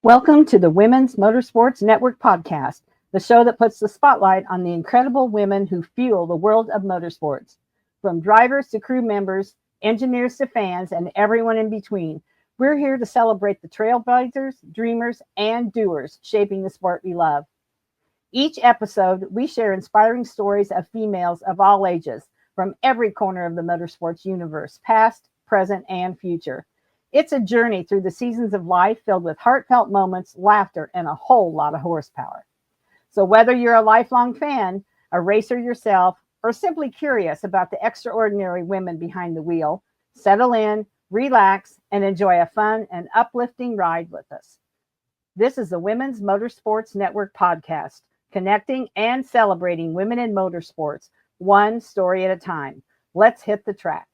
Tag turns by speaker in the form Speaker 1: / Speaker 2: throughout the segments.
Speaker 1: Welcome to the Women's Motorsports Network podcast, the show that puts the spotlight on the incredible women who fuel the world of motorsports. From drivers to crew members, engineers to fans, and everyone in between, we're here to celebrate the trailblazers, dreamers, and doers shaping the sport we love. Each episode, we share inspiring stories of females of all ages from every corner of the motorsports universe, past, present, and future. It's a journey through the seasons of life filled with heartfelt moments, laughter, and a whole lot of horsepower. So, whether you're a lifelong fan, a racer yourself, or simply curious about the extraordinary women behind the wheel, settle in, relax, and enjoy a fun and uplifting ride with us. This is the Women's Motorsports Network podcast, connecting and celebrating women in motorsports, one story at a time. Let's hit the track.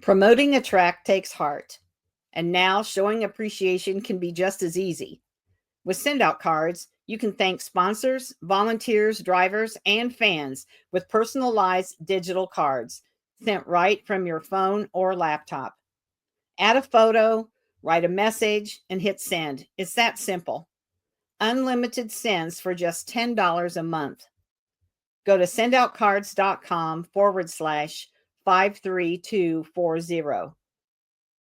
Speaker 1: Promoting a track takes heart, and now showing appreciation can be just as easy. With send-out cards, you can thank sponsors, volunteers, drivers, and fans with personalized digital cards sent right from your phone or laptop. Add a photo, write a message, and hit send. It's that simple. Unlimited sends for just $10 a month. Go to sendoutcards.com/53240.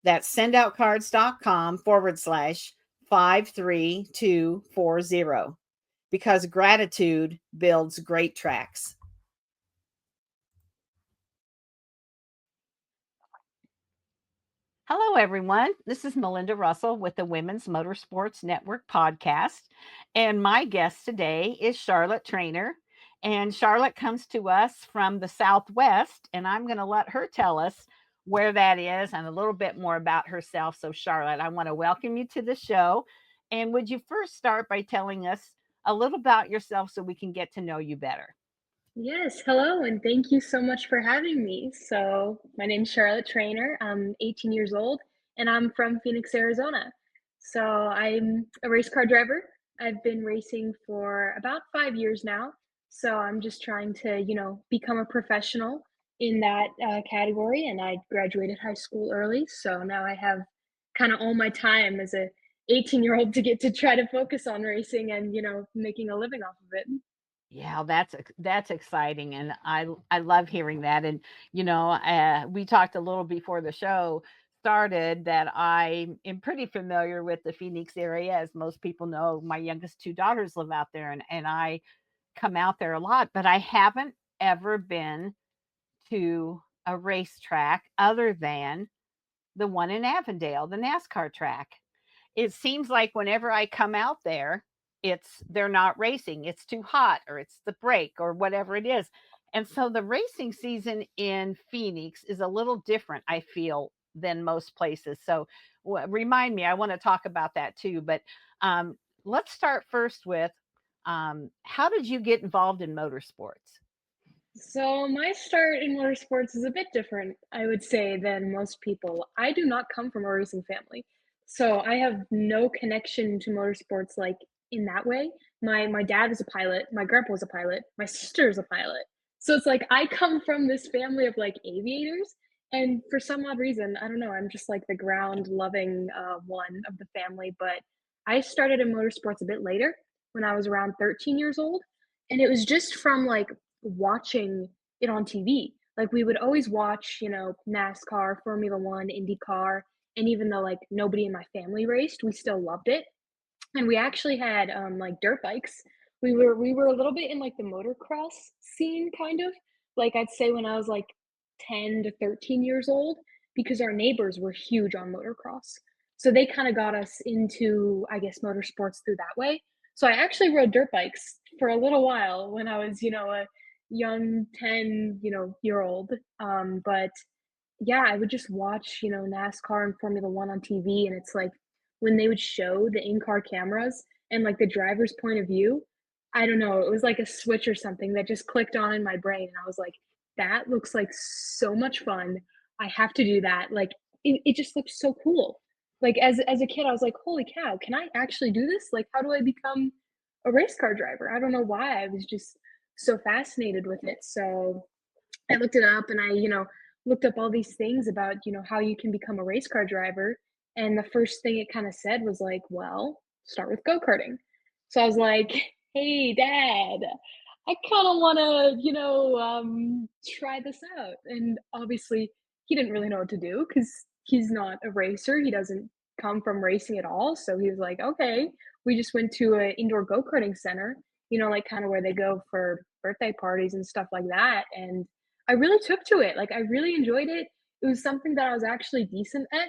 Speaker 1: That's sendoutcards.com/53240 because gratitude builds great tracks. Hello, everyone. This is Melinda Russell with the Women's Motorsports Network podcast. And my guest today is Charlotte Traynor. And Charlotte comes to us from the Southwest. And I'm going to let her tell us where that is and a little bit more about herself. So, Charlotte, I want to welcome you to the show. And would you first start by telling us a little about yourself so we can get to know you better?
Speaker 2: Yes, hello, and thank you so much for having me. So, my name's Charlotte Traynor. I'm 18 years old, and I'm from Phoenix, Arizona. So, I'm a race car driver. I've been racing for about 5 years now. So, I'm just trying to, become a professional in that category. And I graduated high school early. So, now I have kind of all my time as a 18-year-old to get to try to focus on racing and, making a living off of it.
Speaker 1: Yeah, that's exciting, and I love hearing that. And we talked a little before the show started that I am pretty familiar with the Phoenix area, as most people know. My youngest two daughters live out there, and I come out there a lot, but I haven't ever been to a racetrack other than the one in Avondale, the NASCAR track. It seems like whenever I come out there, they're not racing. It's too hot or it's the break or whatever it is. And so the racing season in Phoenix is a little different, I feel, than most places. So remind me, I want to talk about that too. But um, let's start first with how did you get involved in motorsports?
Speaker 2: So my start in motorsports is a bit different, I would say, than most people. I do not come from a racing family. So I have no connection to motorsports like in that way. My dad was a pilot, my grandpa was a pilot, my sister is a pilot. So it's like I come from this family of like aviators, and for some odd reason, I don't know, I'm just like the ground loving one of the family. But I started in motorsports a bit later when I was around 13 years old. And it was just from like watching it on TV. Like we would always watch, NASCAR, Formula One, IndyCar, and even though like nobody in my family raced, we still loved it. And we actually had like dirt bikes. We were a little bit in like the motocross scene kind of. Like I'd say when I was like 10 to 13 years old because our neighbors were huge on motocross. So they kind of got us into I guess motorsports through that way. So I actually rode dirt bikes for a little while when I was, a young 10, year old. But yeah, I would just watch, NASCAR and Formula One on TV, and it's like when they would show the in-car cameras and like the driver's point of view, I don't know, it was like a switch or something that just clicked on in my brain, and I was like, that looks like so much fun. I have to do that. Like it just looks so cool. Like as a kid, I was like, holy cow, can I actually do this? Like, how do I become a race car driver? I don't know why. I was just so fascinated with it. So I looked it up and I, looked up all these things about, how you can become a race car driver. And the first thing it kind of said was like, well, start with go-karting. So I was like, hey, Dad, I kind of want to, try this out. And obviously, he didn't really know what to do because he's not a racer. He doesn't come from racing at all. So he was like, okay. We just went to an indoor go-karting center, like kind of where they go for birthday parties and stuff like that. And I really took to it. Like, I really enjoyed it. It was something that I was actually decent at.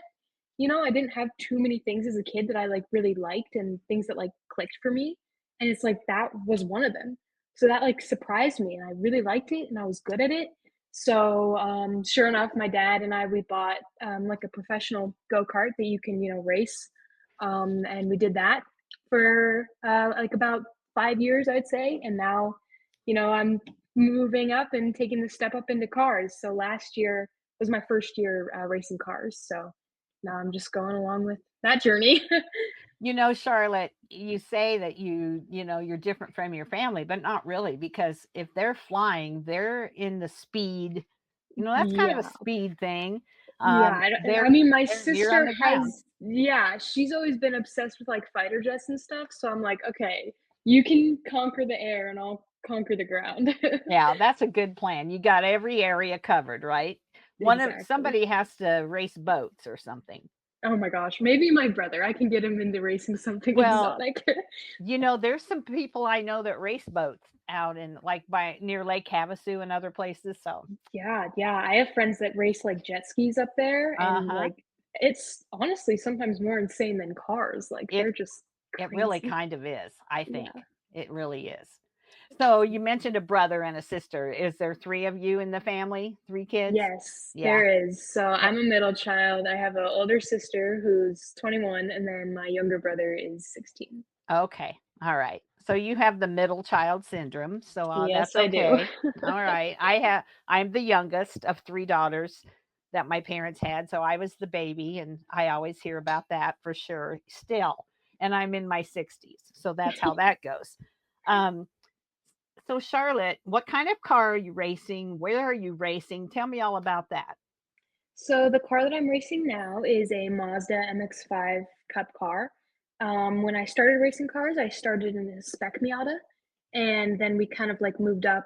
Speaker 2: I didn't have too many things as a kid that I like really liked and things that like clicked for me. And it's like that was one of them. So that like surprised me and I really liked it and I was good at it. So sure enough, my dad and I we bought like a professional go-kart that you can, race. And we did that for like about 5 years, I'd say. And now, I'm moving up and taking the step up into cars. So last year was my first year racing cars. So now I'm just going along with that journey.
Speaker 1: Charlotte, you say that you're different from your family, but not really, because if they're flying, they're in the speed, that's kind of a
Speaker 2: Yeah.
Speaker 1: speed thing.
Speaker 2: Yeah,
Speaker 1: They're,
Speaker 2: I mean, my
Speaker 1: you're on
Speaker 2: sister
Speaker 1: the ground.
Speaker 2: has, yeah, she's always been obsessed with like fighter jets and stuff. So I'm like, okay, you can conquer the air and I'll conquer the ground.
Speaker 1: Yeah, that's a good plan. You got every area covered, right?
Speaker 2: Exactly.
Speaker 1: Somebody has to race boats or something.
Speaker 2: Oh my gosh, maybe my brother. I can get him into racing something
Speaker 1: Well,
Speaker 2: exotic.
Speaker 1: there's some people I know that race boats out in like by near Lake Havasu and other places. So,
Speaker 2: Yeah, yeah. I have friends that race like jet skis up there, and
Speaker 1: uh-huh.
Speaker 2: like it's honestly sometimes more insane than cars. Like
Speaker 1: It
Speaker 2: they're just
Speaker 1: it really
Speaker 2: crazy.
Speaker 1: kind of is, I think.
Speaker 2: Yeah.
Speaker 1: It really is. So you mentioned a brother and a sister. Is there three of you in the family? Three kids?
Speaker 2: Yes,
Speaker 1: Yeah.
Speaker 2: there is. So
Speaker 1: Eh,
Speaker 2: I'm a middle child. I have an older sister who's 21, and then my younger brother is 16.
Speaker 1: Okay. All right. So you have the middle child syndrome. So
Speaker 2: Yes,
Speaker 1: that's
Speaker 2: I do.
Speaker 1: okay. All right. I'm the youngest of three daughters that my parents had. So I was the baby, and I always hear about that for sure still. And I'm in my 60s. So that's how that goes. Um, so Charlotte, what kind of car are you racing? Where are you racing? Tell me all about that.
Speaker 2: So the car that I'm racing now is a Mazda MX-5 Cup car. When I started racing cars, I started in a spec Miata, and then we kind of like moved up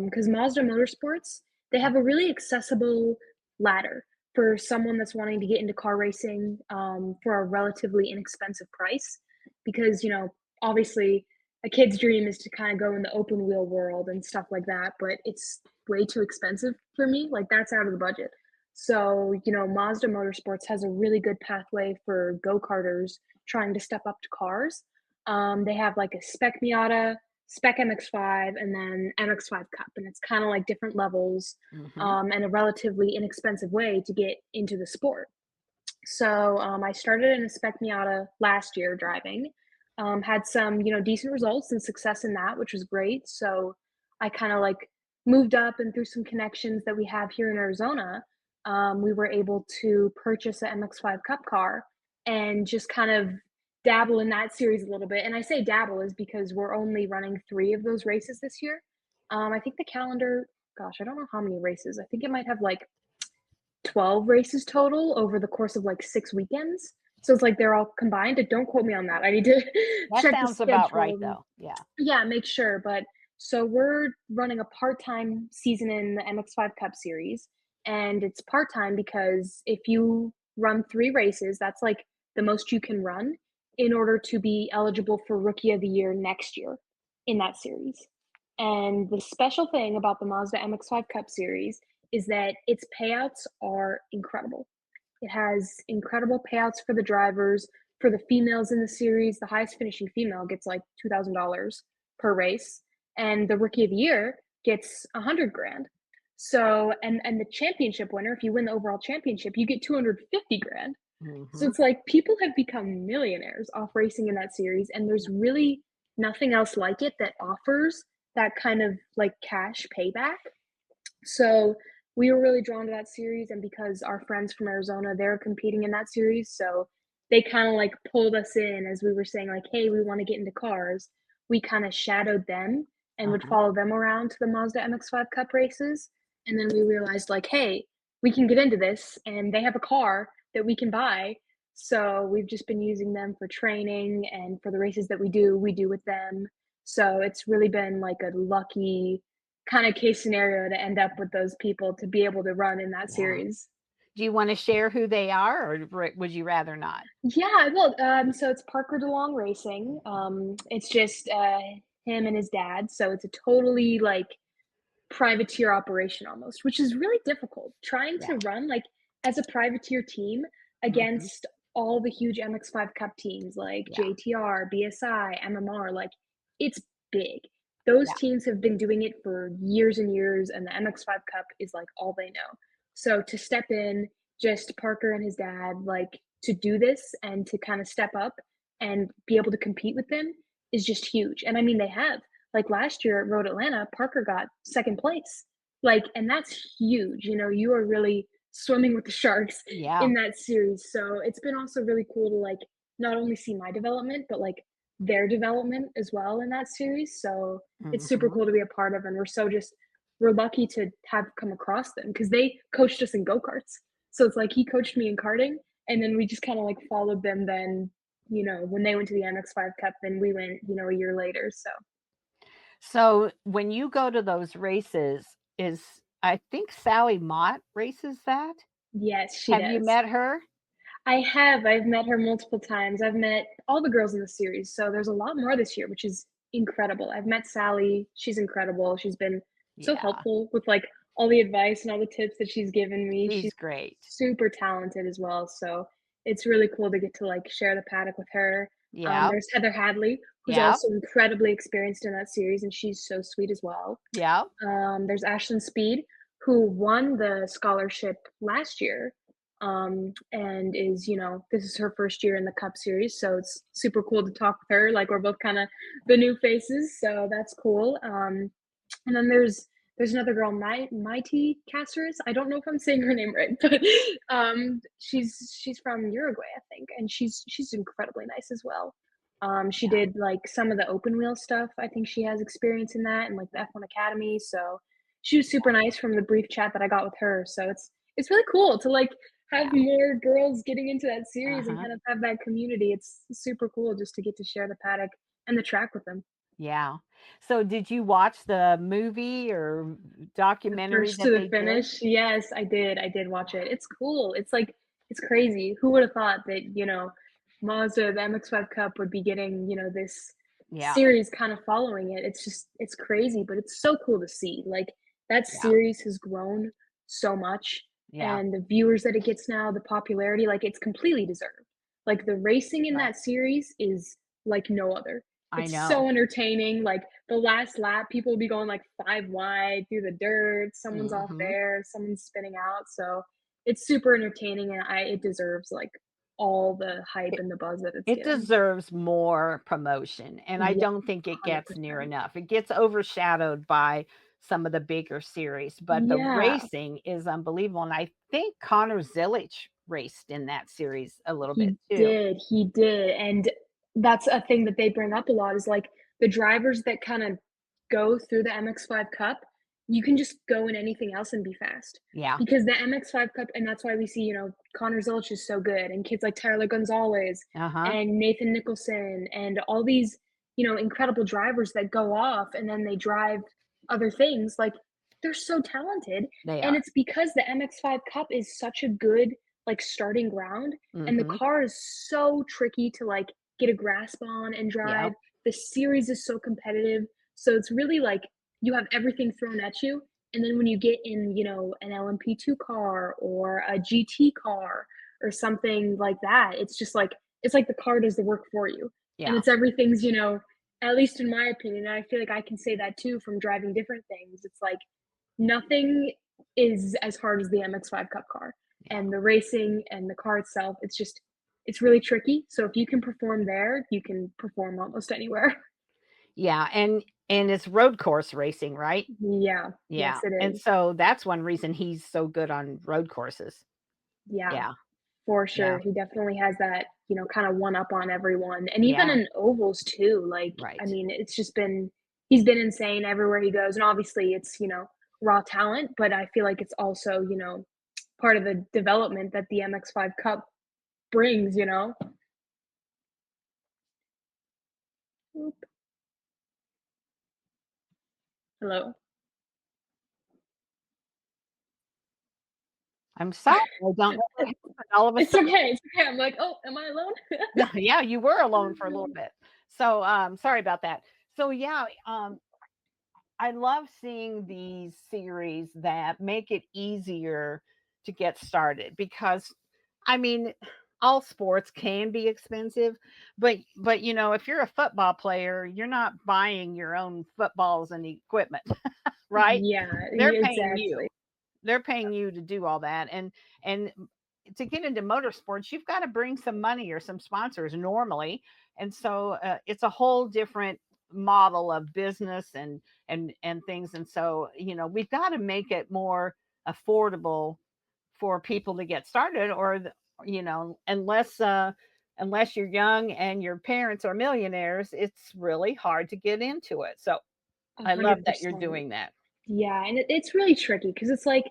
Speaker 2: because Mazda Motorsports they have a really accessible ladder for someone that's wanting to get into car racing for a relatively inexpensive price. Because obviously a kid's dream is to kind of go in the open wheel world and stuff like that, but it's way too expensive for me. Like that's out of the budget. So, Mazda Motorsports has a really good pathway for go-karters trying to step up to cars. They have like a spec Miata, spec MX-5, and then MX-5 Cup, and it's kind of like different levels
Speaker 1: Hmm.
Speaker 2: and a relatively inexpensive way to get into the sport. So I started in a spec Miata last year driving, had some decent results and success in that, which was great. So I kind of like moved up and through some connections that we have here in Arizona, we were able to purchase a MX-5 Cup car and just kind of dabble in that series a little bit. And I say dabble is because we're only running 3 of those races this year. I think the calendar, gosh, I don't know how many races. I think it might have like 12 races total over the course of like 6 weekends. So it's like they're all combined. Don't quote me on that. I need to
Speaker 1: That
Speaker 2: check the
Speaker 1: sounds about right,
Speaker 2: schedule.
Speaker 1: though. Yeah.
Speaker 2: Yeah, make sure. But so we're running a part time season in the MX-5 Cup series. And it's part time because if you run 3 races, that's like the most you can run in order to be eligible for Rookie of the Year next year in that series. And the special thing about the Mazda MX-5 Cup series is that its payouts are incredible. It has incredible payouts for the drivers, for the females in the series. The highest finishing female gets like $2,000 per race, and the Rookie of the Year gets 100 grand. So, and the championship winner, if you win the overall championship, you get 250 grand. So
Speaker 1: Hmm.
Speaker 2: it's like people have become millionaires off racing in that series, and there's really nothing else like it that offers that kind of like cash payback. So we were really drawn to that series, and because our friends from Arizona, they're competing in that series, so they kind of like pulled us in as we were saying like, hey, we want to get into cars. We kind of shadowed them and would
Speaker 1: Uh-huh.
Speaker 2: follow them around to the Mazda MX-5 Cup races, and then we realized like, hey, we can get into this, and they have a car that we can buy. So we've just been using them for training, and for the races that we do with them. So it's really been like a lucky kind of case scenario to end up with those people to be able to run in that
Speaker 1: Yeah.
Speaker 2: series.
Speaker 1: Do you want to share who they are, or would you rather not?
Speaker 2: Yeah, I will. So it's Parker DeLong Racing. It's just him and his dad. So it's a totally like privateer operation almost, which is really difficult. Trying
Speaker 1: Yeah.
Speaker 2: to run like as a privateer team
Speaker 1: Hmm.
Speaker 2: against all the huge MX-5 Cup teams like
Speaker 1: Yeah.
Speaker 2: JTR, BSI, MMR, like it's big. Those
Speaker 1: Yeah.
Speaker 2: teams have been doing it for years and years, and the MX-5 Cup is like all they know. So to step in, just Parker and his dad, like to do this and to kind of step up and be able to compete with them is just huge. And I mean, they have like last year at Road Atlanta, Parker got second place. Like, and that's huge. You know, you are really swimming with the sharks
Speaker 1: Yeah.
Speaker 2: in that series. So it's been also really cool to like not only see my development, but like their development as well in that series. So it's super
Speaker 1: Hmm.
Speaker 2: cool to be a part of. And we're lucky to have come across them because they coached us in go-karts. So it's like he coached me in karting, and then we just kind of like followed them then, you know, when they went to the MX-5 Cup, then we went, you know, a year later. So
Speaker 1: So when you go to those races, is I think Sally Mott races that?
Speaker 2: yes, she
Speaker 1: Have you
Speaker 2: does.
Speaker 1: met her?
Speaker 2: I have. I've met her multiple times. I've met all the girls in the series. So there's a lot more this year, which is incredible. I've met Sally. She's incredible. She's been so
Speaker 1: Yeah,
Speaker 2: helpful with like all the advice and all the tips that she's given me. She's
Speaker 1: she's great.
Speaker 2: super talented as well. So it's really cool to get to like share the paddock with her.
Speaker 1: Yeah,
Speaker 2: There's Heather Hadley, who's
Speaker 1: yeah,
Speaker 2: also incredibly experienced in that series, and she's so sweet as well.
Speaker 1: yeah,
Speaker 2: There's Ashlyn Speed, who won the scholarship last year, and is, you know, this is her first year in the Cup Series, so it's super cool to talk with her. Like we're both kind of the new faces, so that's cool. And then there's another girl, Mighty Caceres. I don't know if I'm saying her name right, but she's from Uruguay, I think, and she's incredibly nice as well. She
Speaker 1: yeah,
Speaker 2: did like some of the open wheel stuff. I think she has experience in that and like the F1 Academy. So she was super nice from the brief chat that I got with her. So it's really cool to like have
Speaker 1: yeah.
Speaker 2: more girls getting into that series and
Speaker 1: Uh-huh.
Speaker 2: kind of have that community. It's super cool just to get to share the paddock and the track with them.
Speaker 1: Yeah. So did you watch the movie or
Speaker 2: The
Speaker 1: documentary
Speaker 2: first to
Speaker 1: that
Speaker 2: the
Speaker 1: they did?
Speaker 2: finish, yes, I did. I did watch it. It's cool. It's like it's crazy. Who would have thought that, you know, Mazda, the MX-5 Cup would be getting, you know, this
Speaker 1: Yeah,
Speaker 2: series kind of following it. It's just it's crazy, but it's so cool to see. Like that
Speaker 1: yeah,
Speaker 2: series has grown so much,
Speaker 1: yeah.
Speaker 2: and the viewers that it gets now, the popularity, like it's completely deserved. Like the racing in
Speaker 1: Right.
Speaker 2: that series is like no other.
Speaker 1: I
Speaker 2: It's
Speaker 1: know.
Speaker 2: so entertaining. Like the last lap, people will be going like five wide through the dirt. Someone's off
Speaker 1: Hmm.
Speaker 2: there, someone's spinning out. So it's super entertaining, and it deserves like all the hype
Speaker 1: It,
Speaker 2: and the buzz that it's
Speaker 1: it
Speaker 2: getting.
Speaker 1: deserves more promotion, and I
Speaker 2: Yeah,
Speaker 1: don't think it gets near
Speaker 2: 100%.
Speaker 1: enough. It gets overshadowed by some of the bigger series, but the
Speaker 2: Yeah,
Speaker 1: racing is unbelievable. And I think Connor Zillich raced in that series a little bit
Speaker 2: he
Speaker 1: too.
Speaker 2: did. He did. And that's a thing that they bring up a lot is like the drivers that kind of go through the MX-5 Cup, you can just go in anything else and be fast.
Speaker 1: Yeah.
Speaker 2: Because the MX-5 Cup, and that's why we see, you know, Connor Zilch is so good, and kids like Tyler Gonzalez
Speaker 1: Uh-huh.
Speaker 2: and Nathan Nicholson, and all these, you know, incredible drivers that go off and then they drive other things. Like they're so talented.
Speaker 1: They
Speaker 2: And
Speaker 1: are.
Speaker 2: it's because the MX-5 Cup is such a good like starting ground, and the
Speaker 1: Mhm.
Speaker 2: car is so tricky to like get a grasp on and drive.
Speaker 1: Yep.
Speaker 2: The series is so competitive. So it's really like you have everything thrown at you. And then when you get in, you know, an LMP2 car or a GT car or something like that, it's like the car does the work for you. And
Speaker 1: Yeah.
Speaker 2: it's everything's, you know, at least in my opinion, and I feel like I can say that too from driving different things. It's like nothing is as hard as the MX-5 Cup car,
Speaker 1: Yeah.
Speaker 2: and the racing and the car itself, it's really tricky. So if you can perform there, you can perform almost anywhere.
Speaker 1: Yeah, and it's road course racing, right?
Speaker 2: Yeah.
Speaker 1: Yeah,
Speaker 2: Yes, it
Speaker 1: and
Speaker 2: is.
Speaker 1: so that's one reason he's so good on road courses.
Speaker 2: Yeah,
Speaker 1: Yeah,
Speaker 2: for
Speaker 1: yeah,
Speaker 2: sure. He definitely has that, you know, kind of one up on everyone. And even
Speaker 1: yeah,
Speaker 2: in ovals too. Like, I
Speaker 1: right.
Speaker 2: mean, he's been insane everywhere he goes. And obviously it's, you know, raw talent, but I feel like it's also, you know, part of the development that the MX-5 Cup brings, you know? Oop. Hello?
Speaker 1: I'm sorry. I don't know what happened all of a
Speaker 2: It's
Speaker 1: sudden.
Speaker 2: okay, it's okay. I'm like, "Oh, am I alone?"
Speaker 1: Yeah, you were alone for a little bit. So, sorry about that. So, yeah, I love seeing these series that make it easier to get started because, I mean, all sports can be expensive, but you know, if you're a football player, you're not buying your own footballs and equipment, right?
Speaker 2: Yeah,
Speaker 1: They're paying you.
Speaker 2: exactly.
Speaker 1: They're paying you to do all that, and to get into motorsports, you've got to bring some money or some sponsors normally, and so it's a whole different model of business and things, and so you know we've got to make it more affordable for people to get started, or you know, unless you're young and your parents are millionaires, it's really hard to get into it. So I love that you're
Speaker 2: 100%.
Speaker 1: doing that.
Speaker 2: Yeah, and it's really tricky because it's like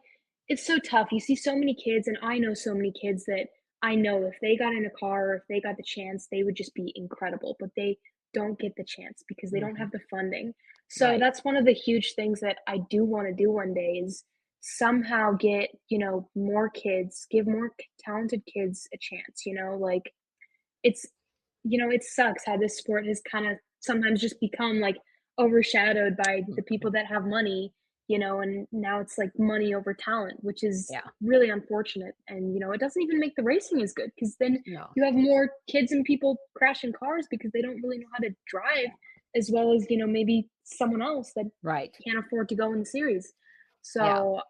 Speaker 2: it's so tough. You see so many kids, and I know so many kids that I know if they got in a car or if they got the chance, they would just be incredible, but they don't get the chance because they don't
Speaker 1: Hmm.
Speaker 2: have the funding. So
Speaker 1: Right.
Speaker 2: that's one of the huge things that I do want to do one day is somehow get, more kids, give more talented kids a chance, like it's it sucks how this sport has kind of sometimes just become like overshadowed by the people
Speaker 1: Mhm.
Speaker 2: that have money, and now it's like money over talent, which is
Speaker 1: Yeah.
Speaker 2: really unfortunate. And, it doesn't even make the racing as good because then
Speaker 1: No.
Speaker 2: you have more kids and people crashing cars because they don't really know how to drive as well as, maybe someone else that
Speaker 1: Right.
Speaker 2: can't afford to go in the series.
Speaker 1: Yeah.
Speaker 2: So,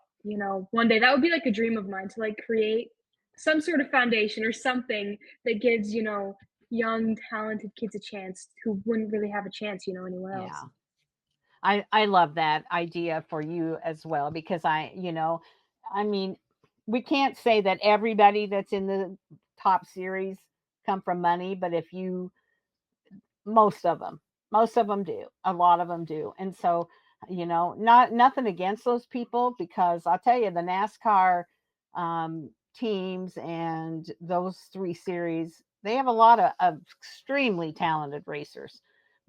Speaker 2: one day that would be like a dream of mine to like create some sort of foundation or something that gives, young, talented kids a chance who wouldn't really have a chance, anywhere else.
Speaker 1: Yeah. I love that idea for you as well because I mean, we can't say that everybody that's in the top series come from money, but if you most of them, most of them do. A lot of them do. And so, you know, not nothing against those people because I'll tell you the NASCAR teams and those three series, they have a lot of extremely talented racers.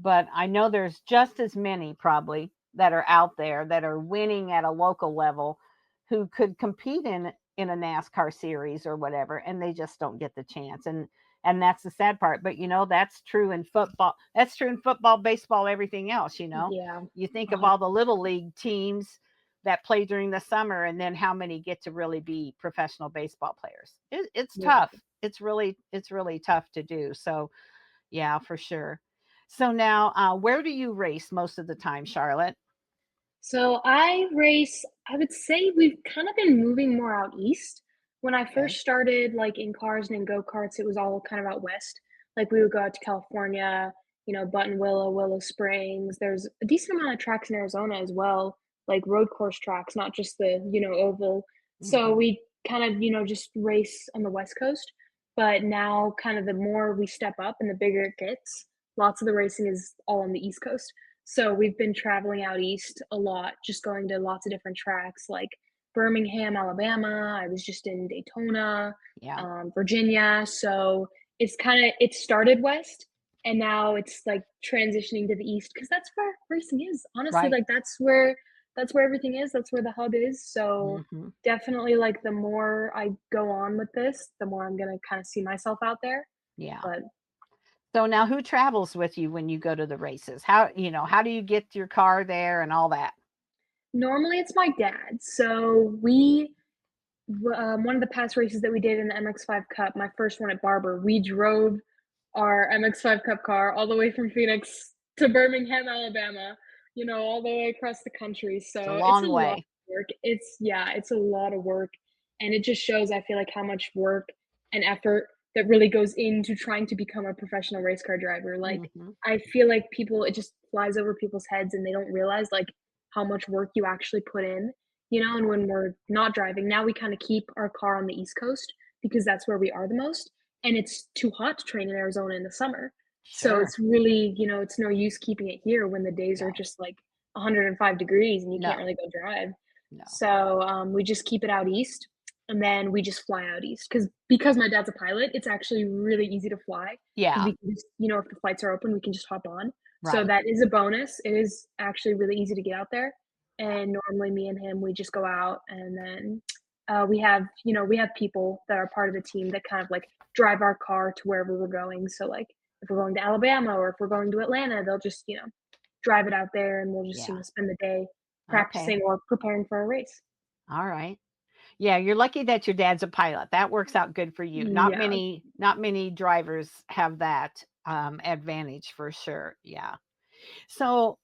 Speaker 1: But I know there's just as many probably that are out there that are winning at a local level who could compete in a NASCAR series or whatever, and they just don't get the chance. And that's the sad part. But you know, that's true in football. That's true in football, baseball, everything else. You know,
Speaker 2: Yeah.
Speaker 1: you think of
Speaker 2: Uh,
Speaker 1: all the little league teams that play during the summer, and then how many get to really be professional baseball players. It's
Speaker 2: yeah.
Speaker 1: tough. It's really tough to do. So yeah, for sure. So now, where do you race most of the time, Charlotte?
Speaker 2: So I race, I would say we've kind of been moving more out east. When I
Speaker 1: Okay.
Speaker 2: first started like in cars and in go-karts, it was all kind of out west. Like we would go out to California, Buttonwillow, Willow Springs. There's a decent amount of tracks in Arizona as well, like road course tracks, not just the, oval. So
Speaker 1: Hmm.
Speaker 2: we kind of, just race on the West Coast. But now kind of the more we step up and the bigger it gets, lots of the racing is all on the East Coast. So we've been traveling out east a lot, just going to lots of different tracks like Birmingham, Alabama. I was just in Daytona,
Speaker 1: Yeah.
Speaker 2: Virginia. So it started west and now it's like transitioning to the east because that's where racing is. Honestly,
Speaker 1: Right.
Speaker 2: like that's where everything is. That's where the hub is. So
Speaker 1: Hmm.
Speaker 2: definitely like the more I go on with this, the more I'm gonna kind of see myself out there.
Speaker 1: Yeah.
Speaker 2: But
Speaker 1: So now, who travels with you when you go to the races? How do you get your car there and all that?
Speaker 2: normally it's my dad. So one of the past races that we did in the MX-5 Cup, my first one at Barber, we drove our MX-5 Cup car all the way from Phoenix to Birmingham, Alabama, all the way across the country.
Speaker 1: It's a
Speaker 2: So it's a
Speaker 1: long
Speaker 2: lot
Speaker 1: way.
Speaker 2: of work. Yeah, it's a lot of work. And it just shows, I feel like, how much work and effort that really goes into trying to become a professional race car driver. Like,
Speaker 1: Hmm.
Speaker 2: I feel like it just flies over people's heads and they don't realize, like, how much work you actually put in. And when we're not driving, now we kind of keep our car on the East Coast because that's where we are the most. And it's too hot to train in Arizona in the summer. So
Speaker 1: Sure.
Speaker 2: it's really, it's no use keeping it here when the days are
Speaker 1: No.
Speaker 2: just like 105 degrees and you can't
Speaker 1: No.
Speaker 2: really go drive.
Speaker 1: No.
Speaker 2: So we just keep it out east. and then we just fly out east because my dad's a pilot, it's actually really easy to fly because
Speaker 1: Yeah,
Speaker 2: we can just, if the flights are open, we can just hop on. So
Speaker 1: right.
Speaker 2: that is a bonus. It is actually really easy to get out there.
Speaker 1: Yeah.
Speaker 2: And normally me and him, we just go out and then we have people that are part of the team that kind of like drive our car to wherever we're going. So like if we're going to Alabama or if we're going to Atlanta, they'll just, drive it out there and we'll just,
Speaker 1: Yeah.
Speaker 2: spend the day
Speaker 1: Okay.
Speaker 2: practicing or preparing for a race.
Speaker 1: All right. Yeah, you're lucky that your dad's a pilot. That works out good for you. Not
Speaker 2: Yeah.
Speaker 1: many not many drivers have that advantage for sure. Yeah. So,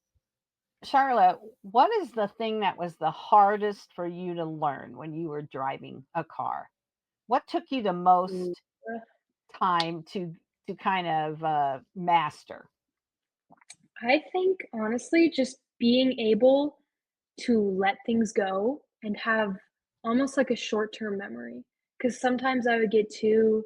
Speaker 1: Charlotte, what is the thing that was the hardest for you to learn when you were driving a car? What took you the
Speaker 2: Ooh.
Speaker 1: most time to kind of master?
Speaker 2: I think honestly, just being able to let things go and have almost like a short-term memory. Because sometimes I would get too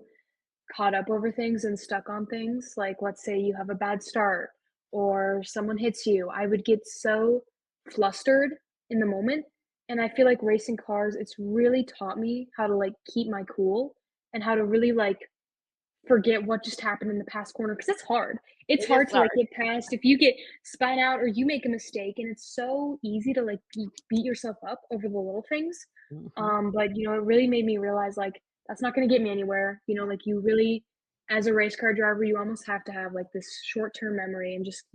Speaker 2: caught up over things and stuck on things. Like, let's say you have a bad start or someone hits you. I would get so flustered in the moment. And I feel like racing cars, it's really taught me how to like keep my cool and how to really like forget what just happened in the past corner because it's hard. It's
Speaker 1: It is
Speaker 2: hard to like
Speaker 1: hard.
Speaker 2: get past if you get spun out or you make a mistake, and it's so easy to like beat yourself up over the little things.
Speaker 1: Mhm.
Speaker 2: But it really made me realize like that's not going to get me anywhere. Like you really, as a race car driver, you almost have to have like this short term memory and just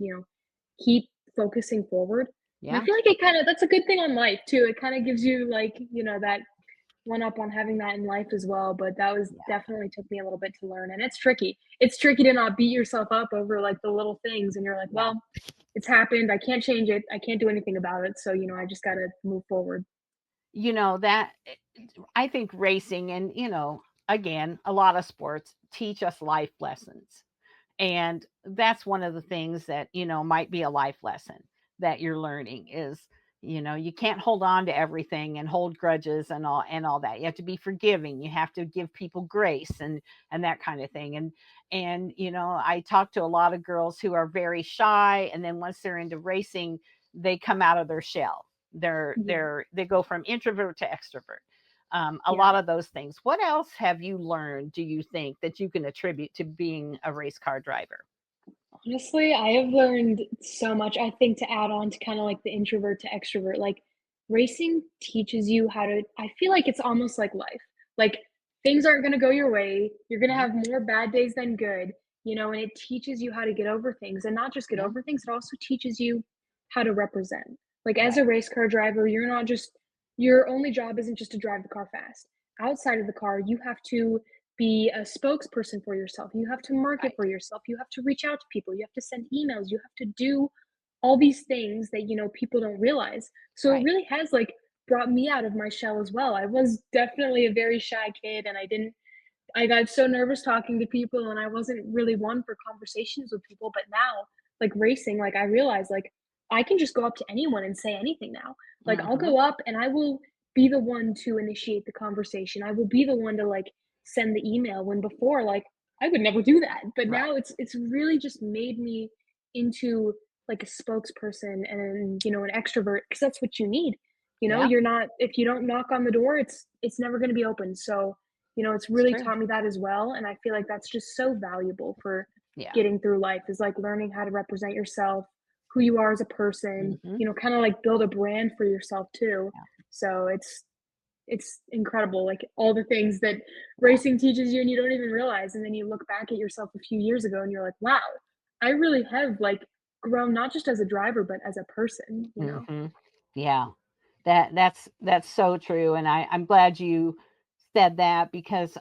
Speaker 2: keep focusing forward. And I
Speaker 1: Yeah.
Speaker 2: feel like it kind of that's a good thing on life too. It kind of gives you like that one up on having that in life as well, but that was
Speaker 1: Yeah.
Speaker 2: definitely took me a little bit to learn, and it's tricky. It's tricky to not beat yourself up over, like, the little things, and you're like,
Speaker 1: Yeah.
Speaker 2: "Well, it's happened, I can't change it, I can't do anything about it, so, I just gotta move forward."
Speaker 1: That I think racing and, again, a lot of sports teach us life lessons. And that's one of the things that, might be a life lesson that you're learning is, you can't hold on to everything and hold grudges and all that. You have to be forgiving. You have to give people grace and that kind of thing. And I talk to a lot of girls who are very shy, and then once they're into racing, they come out of their shell.
Speaker 2: Yeah,
Speaker 1: They go from introvert to extrovert. A
Speaker 2: yeah.
Speaker 1: lot of those things. What else have you learned, do you think, that you can attribute to being a race car driver?
Speaker 2: Honestly, I have learned so much, I think, to add on to kinda like the introvert to extrovert, like, racing teaches you how to I feel like it's almost like life. Like, things aren't gonna go your way, you're gonna
Speaker 1: Mhm.
Speaker 2: have more bad days than good, and it teaches you how to get over things, and not just get
Speaker 1: Yeah,
Speaker 2: over things, it also teaches you how to represent. Like, as
Speaker 1: right,
Speaker 2: a race car driver, you're not just your only job isn't just to drive the car fast. Outside of the car, you have to be a spokesperson for yourself. You have to market
Speaker 1: right.
Speaker 2: for yourself. You have to reach out to people. You have to send emails. You have to do all these things that people don't realize. So it
Speaker 1: Right.
Speaker 2: really has like brought me out of my shell as well. I was definitely a very shy kid and I got so nervous talking to people and I wasn't really one for conversations with people, but now, like racing, like I realize like I can just go up to anyone and say anything now. Like I'll
Speaker 1: Mhm.
Speaker 2: go up and I will be the one to initiate the conversation. I will be the one to like send the email when before like I would never do that. But
Speaker 1: Right.
Speaker 2: now it's really just made me into like a spokesperson and an extrovert because that's what you need.
Speaker 1: Yeah,
Speaker 2: You're not if you don't knock on the door, it's never going to be open. So it's
Speaker 1: it's
Speaker 2: really
Speaker 1: true.
Speaker 2: taught me that as well, and I feel like that's just so valuable for
Speaker 1: Yeah.
Speaker 2: getting through life is, like, learning how to represent yourself, who you are as a person,
Speaker 1: Mhm.
Speaker 2: kinda, like, build a brand for yourself too.
Speaker 1: Yeah,
Speaker 2: So it's incredible, like, all the things that
Speaker 1: yeah.
Speaker 2: racing teaches you and you don't even realize, and then you look back at yourself a few years ago and you're like, "Wow, I really have, like, grown not just as a driver, but as a person?"
Speaker 1: Mhm. Yeah. That's so true, and I'm glad you said that because,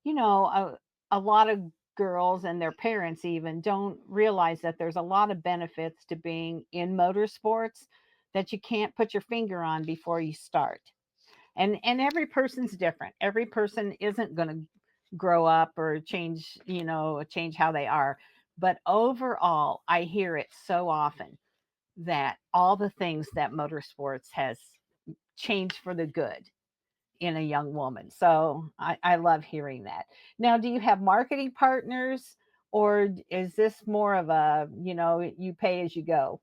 Speaker 1: you know, a lot of girls and their parents even don't realize that there's a lot of benefits to being in motorsports that you can't put your finger on before you start. And every person's different. Every person isn't going to grow up or change how they are. But overall, I hear it so often that all the things that motorsports has changed for the good in a young woman. So I love hearing that. Now, do you have marketing partners, or is this more of a, you pay as you go?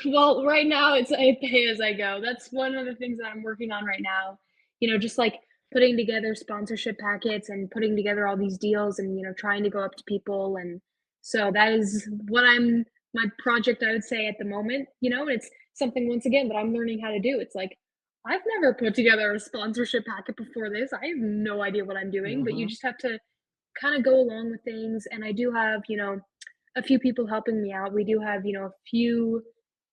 Speaker 2: Well, right now it's I pay as I go. That's one of the things that I'm working on right now just like putting together sponsorship packets and putting together all these deals and, trying to go up to people. And so that is my project, I would say, at the moment, and it's something, once again, that I'm learning how to do. It's like, I've never put together a sponsorship packet before this. I have no idea what I'm doing, but you
Speaker 1: Mm-hmm.
Speaker 2: just have to kind of go along with things. And I do have, a few people helping me out. We do have, a few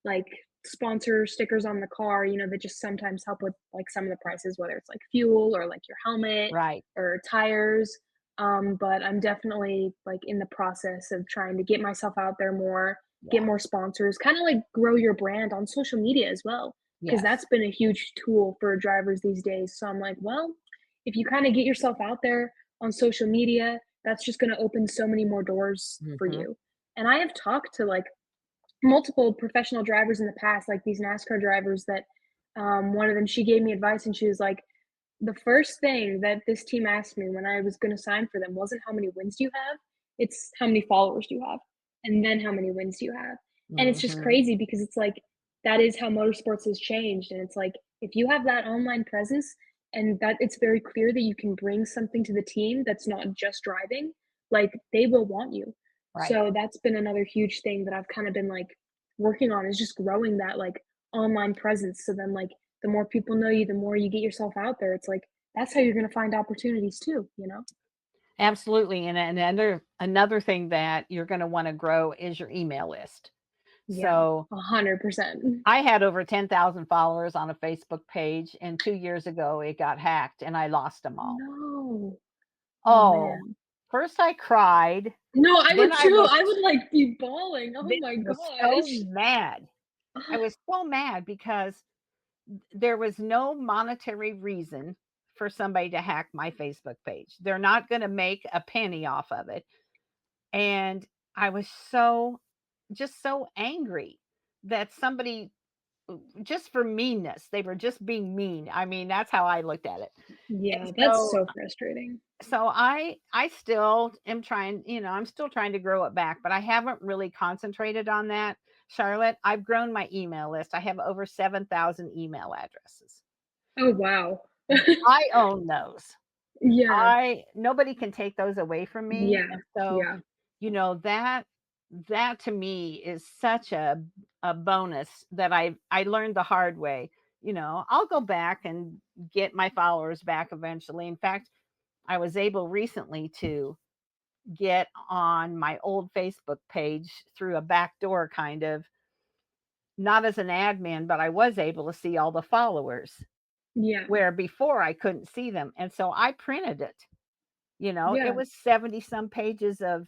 Speaker 2: like sponsor stickers on the car, that just sometimes help with like some of the prices, whether it's like fuel or like your helmet
Speaker 1: Right.
Speaker 2: or tires. But I'm definitely like in the process of trying to get myself out there more, get
Speaker 1: Yeah.
Speaker 2: more sponsors, kind of like grow your brand on social media as well. Because
Speaker 1: Yes.
Speaker 2: that's been a huge tool for drivers these days. So I'm like, well, if you kind of get yourself out there on social media, that's just going to open so many more doors for
Speaker 1: Mm-hmm.
Speaker 2: you. And I have talked to like multiple professional drivers in the past, like these NASCAR drivers that one of them, she gave me advice and she was like, the first thing that this team asked me when I was going to sign for them wasn't how many wins do you have, it's how many followers do you have, and then how many wins do you have. And it's just
Speaker 1: Mm-hmm.
Speaker 2: crazy because it's like that is how motorsports has changed. And it's like if you have that online presence and that it's very clear that you can bring something to the team that's not just driving, like they will want you.
Speaker 1: Right.
Speaker 2: So that's been another huge thing that I've kind of been like working on, is just growing that like online presence. So then like the more people know you, the more you get yourself out there. It's like that's how you're going to find opportunities too.
Speaker 1: Absolutely. And another thing that you're going to want to grow is your email list.
Speaker 2: Yeah,
Speaker 1: So
Speaker 2: 100%.
Speaker 1: I had over 10,000 followers on a Facebook page, and 2 years ago it got hacked and I lost them all.
Speaker 2: No. Oh
Speaker 1: Oh,
Speaker 2: man.
Speaker 1: first I cried.
Speaker 2: No, I
Speaker 1: Then
Speaker 2: would
Speaker 1: I
Speaker 2: too.
Speaker 1: was
Speaker 2: I would like be bawling. Oh
Speaker 1: then
Speaker 2: my
Speaker 1: I was so
Speaker 2: gosh.
Speaker 1: mad. I was so mad because there was no monetary reason for somebody to hack my Facebook page. They're not going to make a penny off of it. And I was just so angry that somebody, just for meanness, they were just being mean. I mean, that's how I looked at it. And
Speaker 2: Yeah, that's
Speaker 1: so
Speaker 2: so frustrating.
Speaker 1: I still am trying, I'm still trying to grow it back, but I haven't really concentrated on that. Charlotte, I've grown my email list. I have over 7,000 email addresses.
Speaker 2: Oh wow.
Speaker 1: I own those.
Speaker 2: Yeah.
Speaker 1: I Nobody can take those away from me.
Speaker 2: Yeah.
Speaker 1: And so,
Speaker 2: Yeah.
Speaker 1: that to me is such a bonus that I learned the hard way. I'll go back and get my followers back eventually. In fact, I was able recently to get on my old Facebook page through a back door, kind of, not as an admin, but I was able to see all the followers
Speaker 2: Yeah.
Speaker 1: where before I couldn't see them. And so I printed it. It
Speaker 2: Yeah.
Speaker 1: was 70 some pages of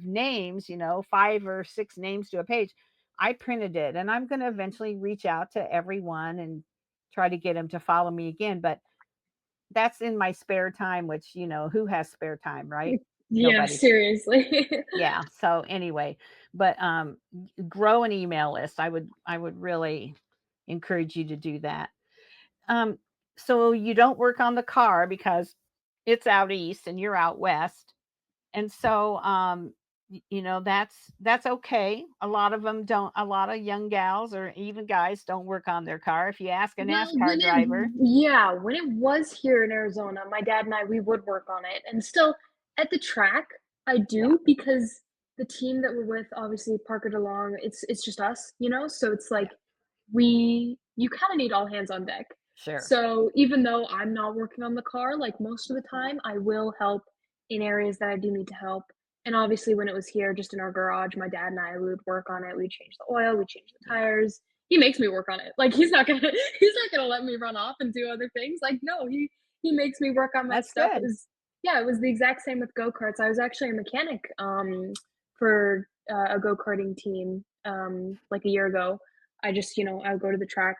Speaker 1: names, 5 or 6 names to a page. I printed it, and I'm going to eventually reach out to everyone and try to get them to follow me again. But that's in my spare time, which, who has spare time, right?
Speaker 2: Yeah,
Speaker 1: Nobody.
Speaker 2: seriously.
Speaker 1: Yeah. So anyway, but grow an email list. I would really encourage you to do that. Um, so you don't work on the car because it's out east and you're out west. And so that's okay. A lot of them don't, a lot of young gals or even guys don't work on their car. If you ask a
Speaker 2: Well,
Speaker 1: NASCAR driver,
Speaker 2: when it was here in Arizona, my dad and I, we would work on it. And still at the track, I
Speaker 1: yeah,
Speaker 2: do, because the team that we're with, obviously Parker DeLong, it's just us. So it's
Speaker 1: yeah,
Speaker 2: like you kind of need all hands on deck.
Speaker 1: sure.
Speaker 2: So even though I'm not working on the car, like most of the
Speaker 1: Mhm.
Speaker 2: time, I will help in areas that I do need to help. And obviously, when it was here, just in our garage, my dad and I, we would work on it. We'd change the oil, we'd change the
Speaker 1: Yeah,
Speaker 2: tires. He makes me work on it. Like he's not gonna let me run off and do other things. Like no, he makes me work on that
Speaker 1: that's
Speaker 2: stuff. It
Speaker 1: good.
Speaker 2: was Yeah, it was the exact same with go-karts. I was actually a mechanic for a go-karting team like a year ago. I just, I would go to the track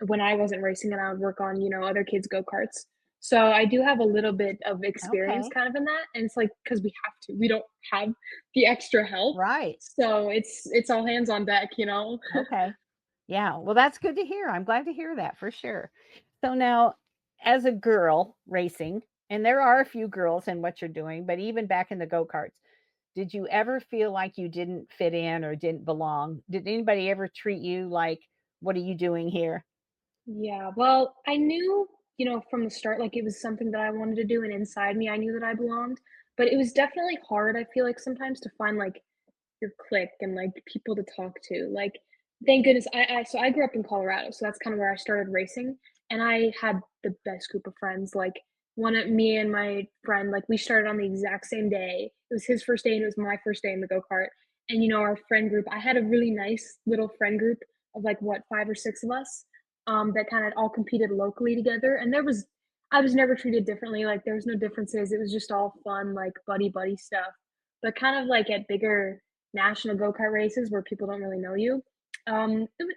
Speaker 2: when I wasn't racing and I would work on, other kids' go-karts. So I do have a little bit of experience
Speaker 1: Okay.
Speaker 2: kind of in that. And it's like because we have to. We don't have the extra help.
Speaker 1: Right.
Speaker 2: So it's all hands on deck.
Speaker 1: Okay. Yeah. Well, that's good to hear. I'm glad to hear that for sure. So now, as a girl racing, and there are a few girls in what you're doing, but even back in the go karts, did you ever feel like you didn't fit in or didn't belong? Did anybody ever treat you like, what are you doing here?
Speaker 2: Yeah, well, I knew from the start, like, it was something that I wanted to do, and inside me, I knew that I belonged, but it was definitely hard, I feel like, sometimes to find, like, your clique and, like, people to talk to, like, thank goodness I grew up in Colorado, so that's kinda where I started racing, and I had the best group of friends, like, one of me and my friend, like, we started on the exact same day. It was his first day, and it was my first day in the go-kart, and, our friend group I had a really nice little friend group of, like, what, 5 or 6 of us, that kinda all competed locally together, and I was never treated differently, like, there was no differences, it was just all fun, like, buddy stuff, but kind of like at bigger national go-kart races where people don't really know you, it would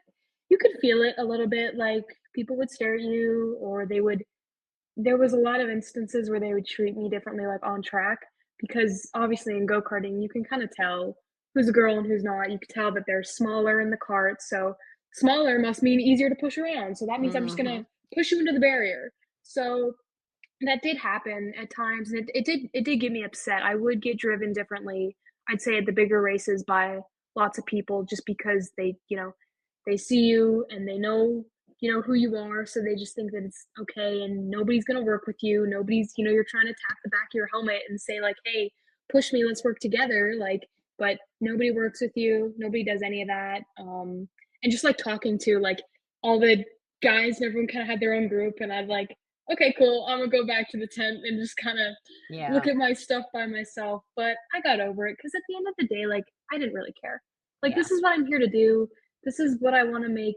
Speaker 2: you could feel it a little bit, like, people would stare at you or there was a lot of instances where they would treat me differently, like, on track, because obviously in go-karting, you can kinda tell who's a girl and who's not. You can tell that they're smaller in the cart, so smaller must mean easier to push around, so that means I'm just
Speaker 1: Hmm.
Speaker 2: gonna push you into the barrier. So that did happen at times, and it did get me upset. I would get driven differently, I'd say at the bigger races by lots of people just because they see you and they know, who you are, so they just think that it's okay and nobody's gonna work with you. Nobody's, you're trying to tap the back of your helmet and say like, "Hey, push me, let's work together." Like, but nobody works with you. Nobody does any of that. And just like talking to like all the guys and everyone kind of had their own group, and I'd like, okay, cool. I'm gonna go back to the tent and just kind of look
Speaker 1: Yeah.
Speaker 2: at my stuff by myself. But I got over it because at the end of the day, like, I didn't really care. Like,
Speaker 1: Yeah.
Speaker 2: this is what I'm here to do. This is what I want to make.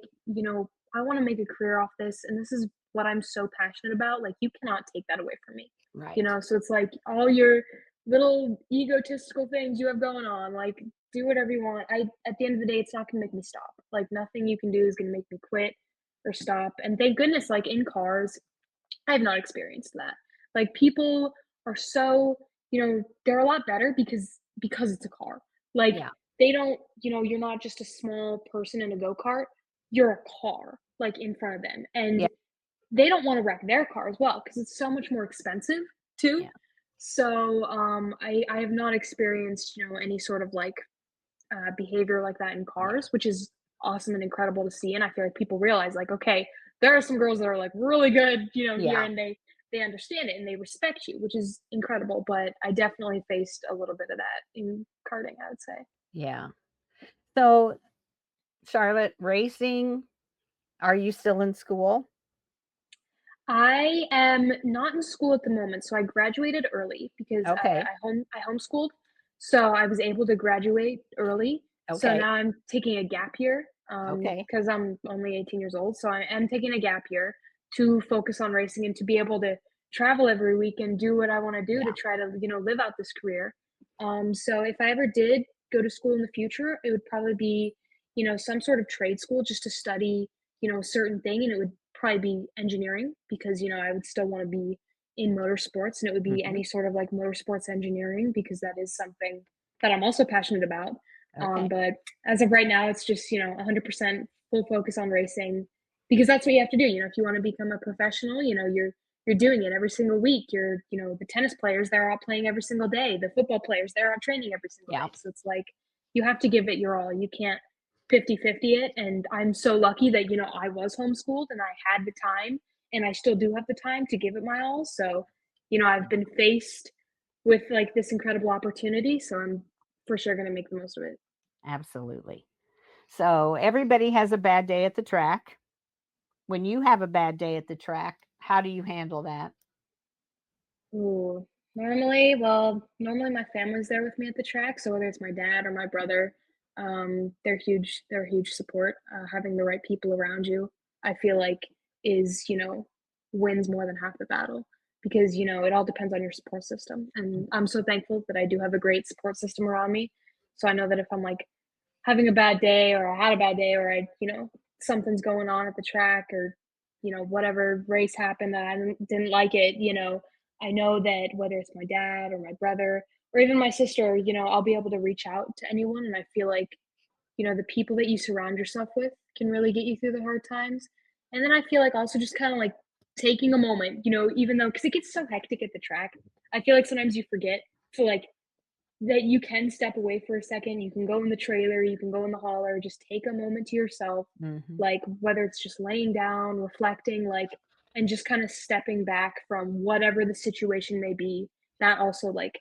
Speaker 2: I want to make a career off this, and this is what I'm so passionate about. Like, you cannot take that away from me.
Speaker 1: Right.
Speaker 2: So it's like all your little egotistical things you have going on. Like, do whatever you want. At the end of the day, it's not gonna make me stop. Like, nothing you can do is gonna make me quit or stop. And thank goodness, like in cars, I have not experienced that. Like, people are so, they're a lot better because it's a car. Like,
Speaker 1: Yeah.
Speaker 2: they don't, you're not just a small person in a go-kart, you're a car, like, in front of them,
Speaker 1: Yeah.
Speaker 2: and they don't wanna wreck their car as well because it's so much more expensive too.
Speaker 1: Yeah.
Speaker 2: So, I have not experienced, any sort of, like, behavior like that in
Speaker 1: Yeah.
Speaker 2: cars, which is awesome and incredible to see. And I feel like people realize, like, okay, there are some girls that are like really good, here,
Speaker 1: Yeah.
Speaker 2: and they understand it and they respect you, which is incredible. But I definitely faced a little bit of that in karting, I would say.
Speaker 1: Yeah. So, Charlotte, racing, are you still in school?
Speaker 2: I am not in school at the moment, so I graduated early because
Speaker 1: Okay.
Speaker 2: I homeschooled, so I was able to graduate early. So
Speaker 1: Okay.
Speaker 2: now I'm taking a gap year,
Speaker 1: Okay.
Speaker 2: because I'm only 18 years old. So I am taking a gap year to focus on racing and to be able to travel every week and do what I want to do to
Speaker 1: Yeah.
Speaker 2: try to live out this career. So if I ever did go to school in the future, it would probably be some sort of trade school just to study a certain thing, and it would probably be engineering because, I would still want to be in motorsports, and it would be
Speaker 1: Hmm.
Speaker 2: any sort of like motorsports engineering because that is something that I'm also passionate about.
Speaker 1: Okay.
Speaker 2: But as of right now, it's just, 100% full focus on racing because that's what you have to do. If you want to become a professional, you're doing it every single week. The tennis players, they're out playing every single day. The football players, they're out training every single
Speaker 1: Yeah.
Speaker 2: day. So it's like you have to give it your all. You can't 50-50 it, and I'm so lucky that, I was homeschooled and I had the time, and I still do have the time to give it my all, so, I've been faced with, like, this incredible opportunity, so I'm for sure gonna make the most of it.
Speaker 1: Absolutely. So, everybody has a bad day at the track. When you have a bad day at the track, how do you handle that?
Speaker 2: Ooh, normally my family's there with me at the track, so whether it's my dad or my brother, they're a huge support. Having the right people around you, I feel like is, wins more than half the battle because, it all depends on your support system. And I'm so thankful that I do have a great support system around me. So I know that if I'm like having a bad day or I had a bad day or something's going on at the track or, whatever race happened that I didn't like it, I know that whether it's my dad or my brother or even my sister, I'll be able to reach out to anyone. And I feel like, the people that you surround yourself with can really get you through the hard times. And then I feel like also just kind of like taking a moment, even though, because it gets so hectic at the track, I feel like sometimes you forget to like that you can step away for a second. You can go in the trailer, you can go in the hauler, just take a moment to yourself,
Speaker 1: Hmm.
Speaker 2: like whether it's just laying down, reflecting, like and just kind of stepping back from whatever the situation may be, that also like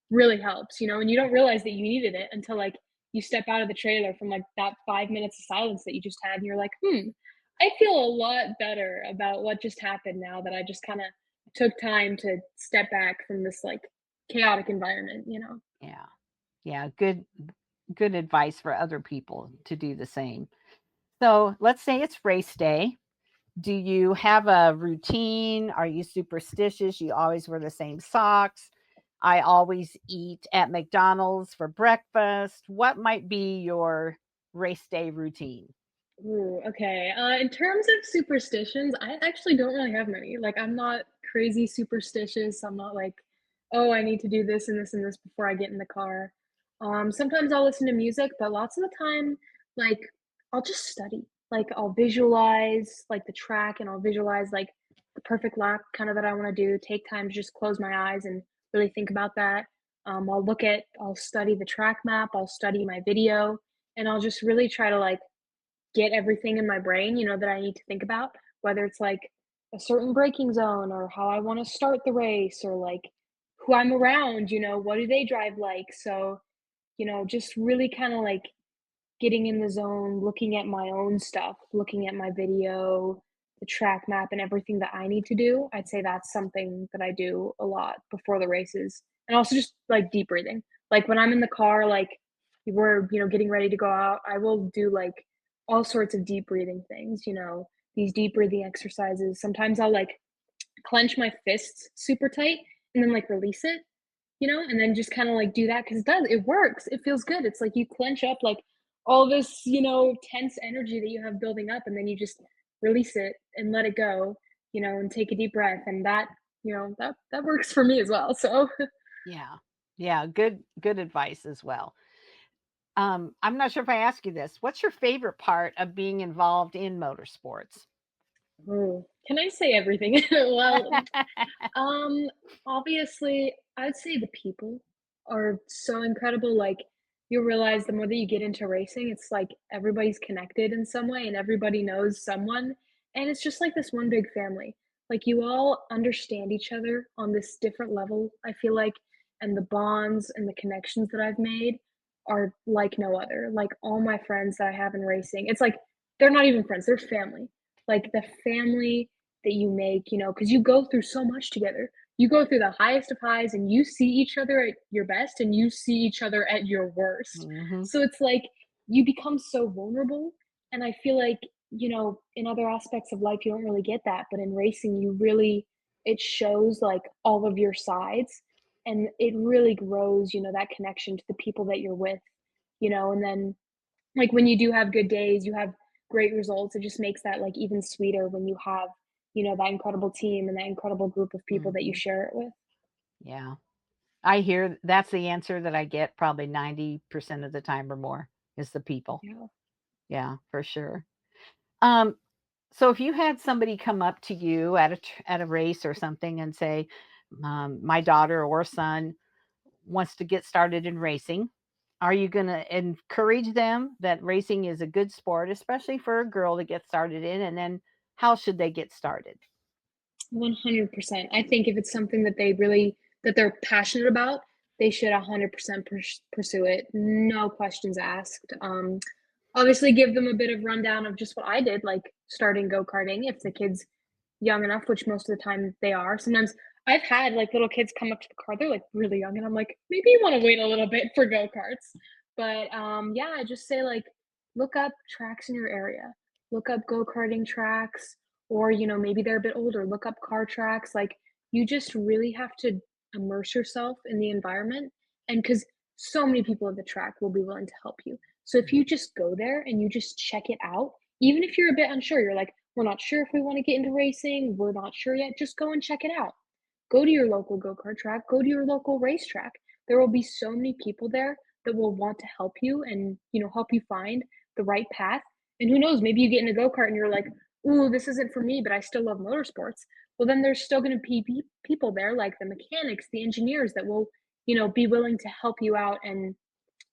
Speaker 2: really helps, and you don't realize that you needed it until like you step out of the trailer from like that 5 minutes of silence that you just had and you're like, I feel a lot better about what just happened now that I just kind of took time to step back from this like chaotic environment.
Speaker 1: Yeah. Yeah. Good advice for other people to do the same. So let's say it's race day. Do you have a routine? Are you superstitious? You always wear the same socks? I always eat at McDonald's for breakfast. What might be your race day routine?
Speaker 2: Ooh, okay. In terms of superstitions, I actually don't really have many. Like, I'm not crazy superstitious. I'm not like, oh, I need to do this and this and this before I get in the car. Sometimes I'll listen to music, but lots of the time, like, I'll just study. Like, I'll visualize like the track and I'll visualize like the perfect lap kind of that I want to do. Take time to just close my eyes and really think about that. I'll study the track map, I'll study my video, and I'll just really try to like get everything in my brain, that I need to think about, whether it's like a certain braking zone or how I want to start the race or like who I'm around, what do they drive like? So, just really kind of like getting in the zone, looking at my own stuff, looking at my video, the track map, and everything that I need to do. I'd say that's something that I do a lot before the races. And also just like deep breathing. Like when I'm in the car, like we're, getting ready to go out, I will do like all sorts of deep breathing things, these deep breathing exercises. Sometimes I'll like clench my fists super tight and then like release it, and then just kind of like do that because it works. It feels good. It's like you clench up like all this, tense energy that you have building up, and then you just release it and let it go, and take a deep breath. And that works for me as well. So
Speaker 1: Yeah. Yeah. Good advice as well. I'm not sure if I asked you this. What's your favorite part of being involved in motorsports?
Speaker 2: oh, can I say everything? Well, Um, obviously, I'd say the people are so incredible. Like, you realize the more that you get into racing, it's like everybody's connected in some way and everybody knows someone. And it's just like this one big family. Like, you all understand each other on this different level, I feel like. And the bonds and the connections that I've made are like no other. Like, all my friends that I have in racing, it's like they're not even friends, they're family. Like, the family that you make, because you go through so much together. You go through the highest of highs and you see each other at your best and you see each other at your worst.
Speaker 1: Hmm.
Speaker 2: So it's like you become so vulnerable. And I feel like, in other aspects of life, you don't really get that. But in racing, it shows like all of your sides and it really grows, that connection to the people that you're with, and then like when you do have good days, you have great results. It just makes that like even sweeter when you have, that incredible team and that incredible group of people that you
Speaker 1: Hmm.
Speaker 2: share it with.
Speaker 1: Yeah. I hear that's the answer that I get probably 90% of the time or more is the people.
Speaker 2: Yeah.
Speaker 1: Yeah, for sure. Um, so if you had somebody come up to you at at a race or something and say, my daughter or son wants to get started in racing, are you going to encourage them that racing is a good sport, especially for a girl to get started in? And then how should they get started?
Speaker 2: 100%. I think if it's something that they're passionate about, they should 100% pursue it. No questions asked. Obviously give them a bit of rundown of just what I did, like starting go-karting if the kid's young enough, which most of the time they are. Sometimes I've had like little kids come up to the car, they're like really young, and I'm like, maybe you want to wait a little bit for go-karts. But yeah, I just say like look up tracks in your area, look up go-karting tracks, or maybe they're a bit older, look up car tracks. Like you just really have to immerse yourself in the environment, and because so many people at the track will be willing to help you. So if you just go there and you just check it out, even if you're a bit unsure, you're like, we're not sure if we want to get into racing, we're not sure yet, just go and check it out. Go to your local go-kart track, go to your local racetrack. There will be so many people there that will want to help you and, help you find the right path. And who knows, maybe you get in a go-kart and you're like, ooh, this isn't for me, but I still love motorsports. Well, then there's still going to be people there, like the mechanics, the engineers that will, be willing to help you out and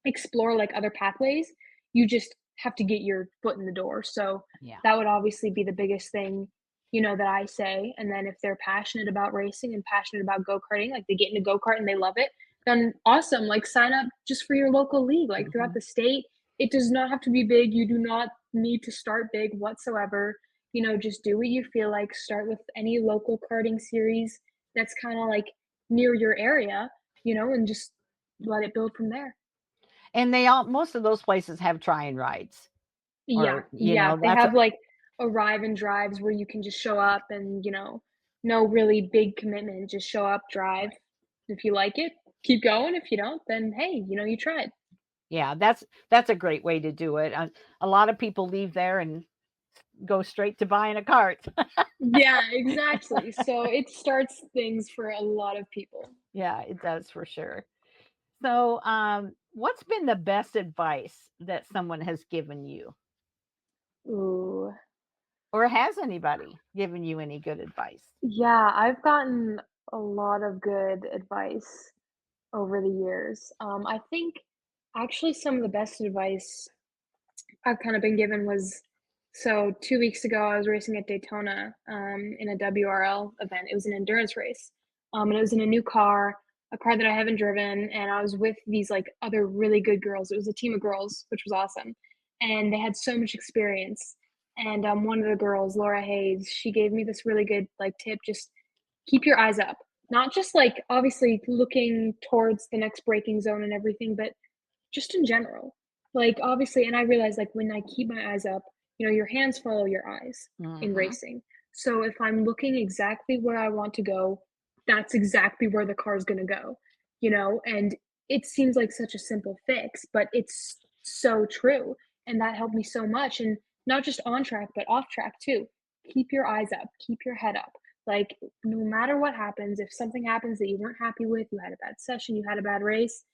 Speaker 2: explore like other pathways. You just have to get your foot in the door. So
Speaker 1: Yeah.
Speaker 2: that would obviously be the biggest thing. that I say. And then if they're passionate about racing and passionate about go-karting, like they get into go-kart and they love it, then awesome. Like sign up just for your local league, like throughout the state. It does not have to be big. You do not need to start big whatsoever. Just do what you feel like. Start with any local karting series that's kind of like near your area, and just let it build from there.
Speaker 1: And most of those places have try-in rides,
Speaker 2: Yeah,
Speaker 1: or
Speaker 2: yeah. They
Speaker 1: that's
Speaker 2: have like arrive and drives where you can just show up and, no really big commitment. Just show up, drive. If you like it, keep going. If you don't, then hey, you tried.
Speaker 1: yeah, that's a great way to do it. A lot of people leave there and go straight to buying a cart.
Speaker 2: Yeah, exactly. So it starts things for a lot of people.
Speaker 1: Yeah, it does for sure. So, what's been the best advice that someone has given you,
Speaker 2: Ooh.
Speaker 1: or has anybody given you any good advice?
Speaker 2: Yeah, I've gotten a lot of good advice over the years. I think actually some of the best advice I've kind of been given was, so 2 weeks ago I was racing at Daytona in a WRL event. It was an endurance race, and it was in a new car, a car that I haven't driven, and I was with these like other really good girls. It was a team of girls, which was awesome, and they had so much experience. And one of the girls, Laura Hayes, she gave me this really good like tip: just keep your eyes up, not just like obviously looking towards the next braking zone and everything, but just in general. Like, obviously, and I realize, like, when I keep my eyes up, your hands follow your eyes in
Speaker 1: Hmm.
Speaker 2: racing. So if I'm looking exactly where I want to go, that's exactly where the car is going to go, and it seems like such a simple fix, but it's so true. And that helped me so much. And not just on track, but off track too. Keep your eyes up, keep your head up. Like, no matter what happens, if something happens that you weren't happy with, you had a bad session, you had a bad race,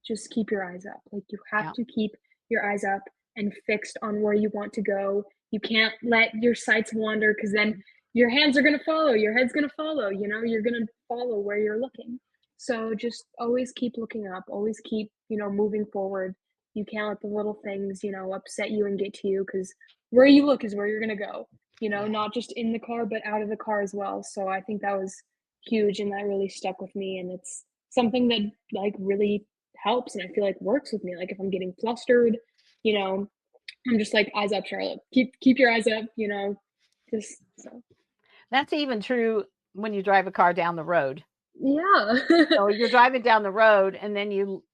Speaker 2: just keep your eyes up. Like, you have
Speaker 1: Yeah,
Speaker 2: to keep your eyes up and fixed on where you want to go. You can't let your sights wander, because then your hands are going to follow, your head's going to follow, you're going to follow where you're looking. So just always keep looking up, always keep, moving forward. You can't let the little things, upset you and get to you, because where you look is where you're going to go,
Speaker 1: yeah,
Speaker 2: not just in the car, but out of the car as well. So I think that was huge, and that really stuck with me. And it's something that like really helps, and I feel like works with me. Like if I'm getting flustered, you know, I'm just like, eyes up, Charlotte. Keep your eyes up, just so
Speaker 1: that's even true when you drive a car down the road.
Speaker 2: yeah.
Speaker 1: So you're driving down the road, and then you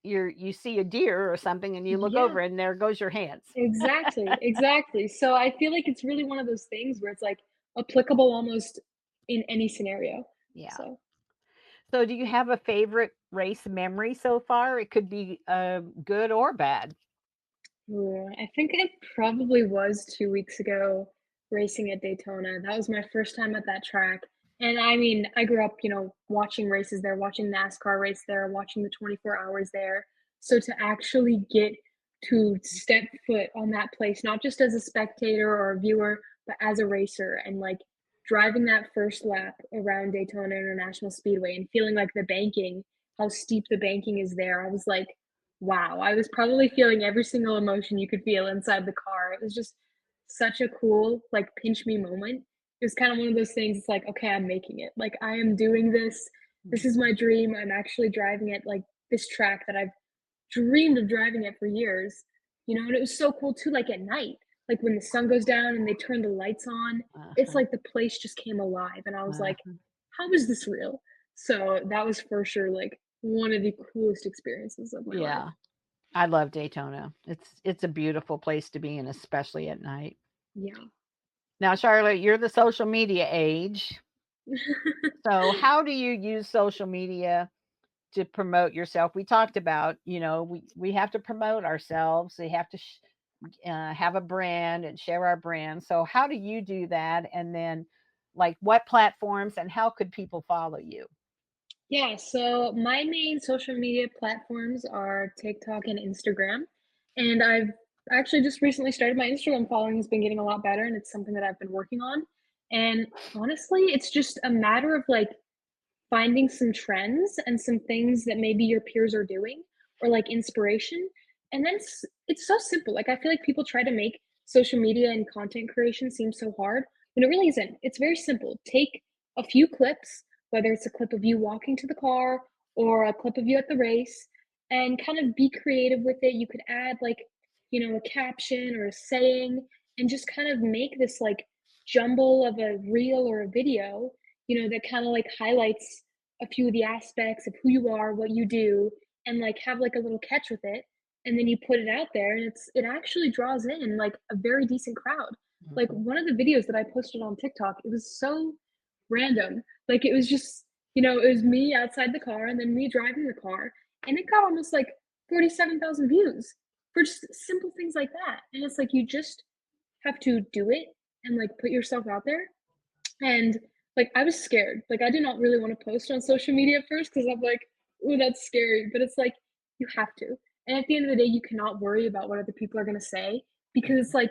Speaker 1: see a deer or something, and you look
Speaker 2: Yeah,
Speaker 1: over, and there goes your hands.
Speaker 2: exactly. So I feel like it's really one of those things where it's like applicable almost in any scenario.
Speaker 1: Yeah.
Speaker 2: So
Speaker 1: So, do you have a favorite race memory so far? It could be good or bad.
Speaker 2: ooh, I think it probably was 2 weeks ago racing at Daytona. That was my first time at that track. And I mean, I grew up, watching races there, watching NASCAR race there, watching the 24 hours there. So to actually get to step foot on that place, not just as a spectator or a viewer, but as a racer, and like driving that first lap around Daytona International Speedway and feeling like the banking, how steep the banking is there, I was like, wow, I was probably feeling every single emotion you could feel inside the car. It was just such a cool, like, pinch me moment. It was kind of one of those things, it's like, okay, I'm making it. Like, I am doing this. This is my dream. I'm actually driving it, like, this track that I've dreamed of driving it for years, and it was so cool too, like at night, like when the sun goes down and they turn the lights on, it's
Speaker 1: Uh-huh.
Speaker 2: like the place just came alive. And I was like,
Speaker 1: Uh-huh.
Speaker 2: how is this real? So that was for sure like one of the coolest experiences of my life.
Speaker 1: Yeah, I love Daytona. It's a beautiful place to be in, especially at night.
Speaker 2: Yeah.
Speaker 1: Now, Charlotte, you're the social media age. So, how do you use social media to promote yourself? We talked about, we have to promote ourselves. We have to have a brand and share our brand. So, how do you do that? And then, like, what platforms and how could people follow you?
Speaker 2: Yeah, so my main social media platforms are TikTok and Instagram. And I've actually just recently started my Instagram following has been getting a lot better, and it's something that I've been working on. And honestly, it's just a matter of like finding some trends and some things that maybe your peers are doing, or like inspiration. And then it's so simple. Like I feel like people try to make social media and content creation seem so hard, when it really isn't. It's very simple. Take a few clips, whether it's a clip of you walking to the car or a clip of you at the race, and kind of be creative with it. You could add like, a caption or a saying, and just kind of make this like jumble of a reel or a video, that kind of like highlights a few of the aspects of who you are, what you do, and like have like a little catch with it. And then you put it out there, and it actually draws in like a very decent crowd. Like
Speaker 1: Mhm.
Speaker 2: one of the videos that I posted on TikTok, it was so random. Like it was just, it was me outside the car and then me driving the car, and it got almost like 47,000 views for just simple things like that. And it's like you just have to do it and like put yourself out there. And like I was scared. Like I did not really want to post on social media at first because I'm like, oh, that's scary. But it's like you have to. And at the end of the day, you cannot worry about what other people are gonna say because it's like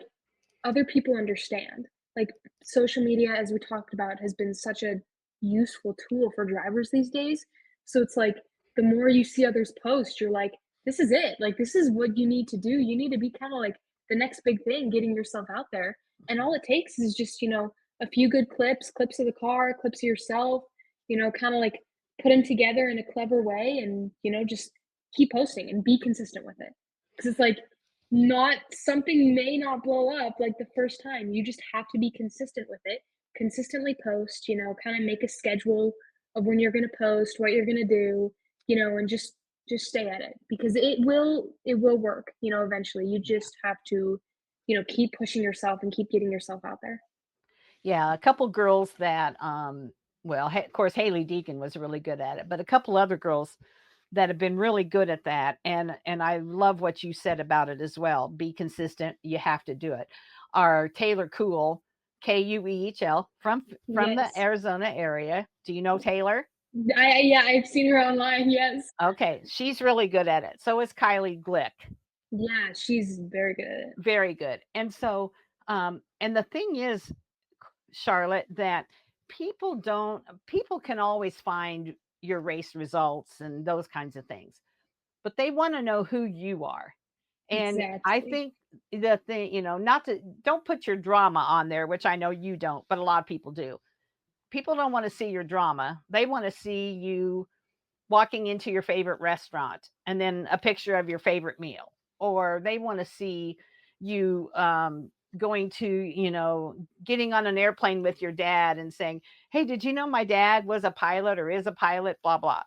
Speaker 2: other people understand. Like social media, as we talked about, has been such a useful tool for drivers these days. So it's like the more you see others post, you're like, this is it. Like this is what you need to do. You need to be kind of like the next big thing, getting yourself out there. And all it takes is just, a few good clips of the car, clips of yourself, kind of like put them together in a clever way and, just keep posting and be consistent with it. Because it's like not something may not blow up like the first time. You just have to be consistent with it. Consistently post, kind of make a schedule of when you're going to post, what you're going to do, and just stay at it because it will work, eventually. You just have to, keep pushing yourself and keep getting yourself out there.
Speaker 1: Yeah, a couple girls that, well, of course, Haley Deacon was really good at it, but a couple other girls that have been really good at that, and I love what you said about it as well. Be consistent. You have to do it. Are Taylor Cool, Kuehl, from the
Speaker 2: Yes.
Speaker 1: Arizona area. Do you know Taylor?
Speaker 2: Yeah, I've seen her online. Yes.
Speaker 1: Okay, she's really good at it. So is Kylie Glick.
Speaker 2: Yeah, she's very good at it.
Speaker 1: Very good. And so, and the thing is, Charlotte, that people can always find your race results and those kinds of things, but they want to know who you are. And I
Speaker 2: Exactly.
Speaker 1: think the thing, not to don't put your drama on there, which I know you don't, but a lot of people do. People don't want to see your drama. They want to see you walking into your favorite restaurant and then a picture of your favorite meal, or they want to see you going to, getting on an airplane with your dad and saying, hey, did you know my dad was a pilot or is a pilot, blah blah,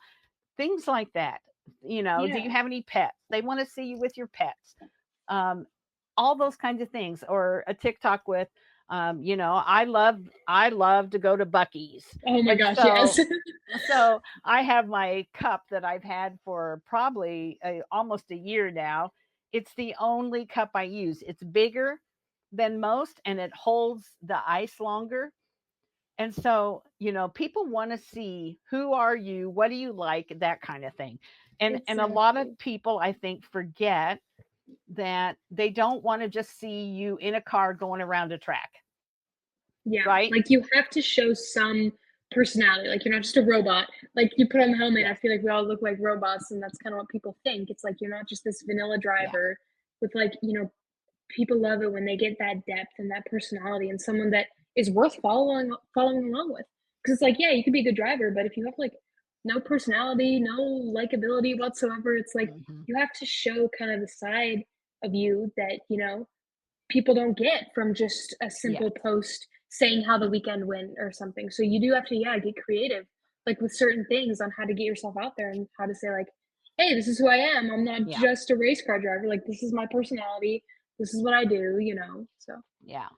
Speaker 1: things like that. Do you
Speaker 2: Yeah.
Speaker 1: have any pets? They want to see you with your pets. um, all those kinds of things, or a TikTok with, I love to go to Bucky's.
Speaker 2: Oh my
Speaker 1: And
Speaker 2: gosh, yes.
Speaker 1: so I have my cup that I've had for probably almost a year now. It's the only cup I use. It's bigger than most and it holds the ice longer. And so, people want to see, who are you? What do you like? That kind of thing. And a lot of
Speaker 2: Exactly.
Speaker 1: people, I think, forget that they don't want to just see you in a car going around a track,
Speaker 2: Yeah,
Speaker 1: right?
Speaker 2: like, you have to show some personality, like, you're not just a robot. Like, you put on the helmet, I
Speaker 1: Yes.
Speaker 2: feel like we all look like robots, and that's kinda what people think. It's like you're not just this vanilla
Speaker 1: Yeah.
Speaker 2: driver with, like, people love it when they get that depth and that personality and someone that is worth following along with. Because it's like, yeah, you can be a good driver, but if you have, like, no personality, no likability whatsoever, it's like
Speaker 1: Hmm.
Speaker 2: you have to show kind of the side of you that, people don't get from just a
Speaker 1: Yeah.
Speaker 2: simple post saying how the weekend went or something. So you do have to, yeah, get creative, like with certain things on how to get yourself out there and how to say, like, hey, this is who I am. I'm not
Speaker 1: Yeah.
Speaker 2: just a race car driver. Like, this is my personality. This is what I do. So,
Speaker 1: Yeah.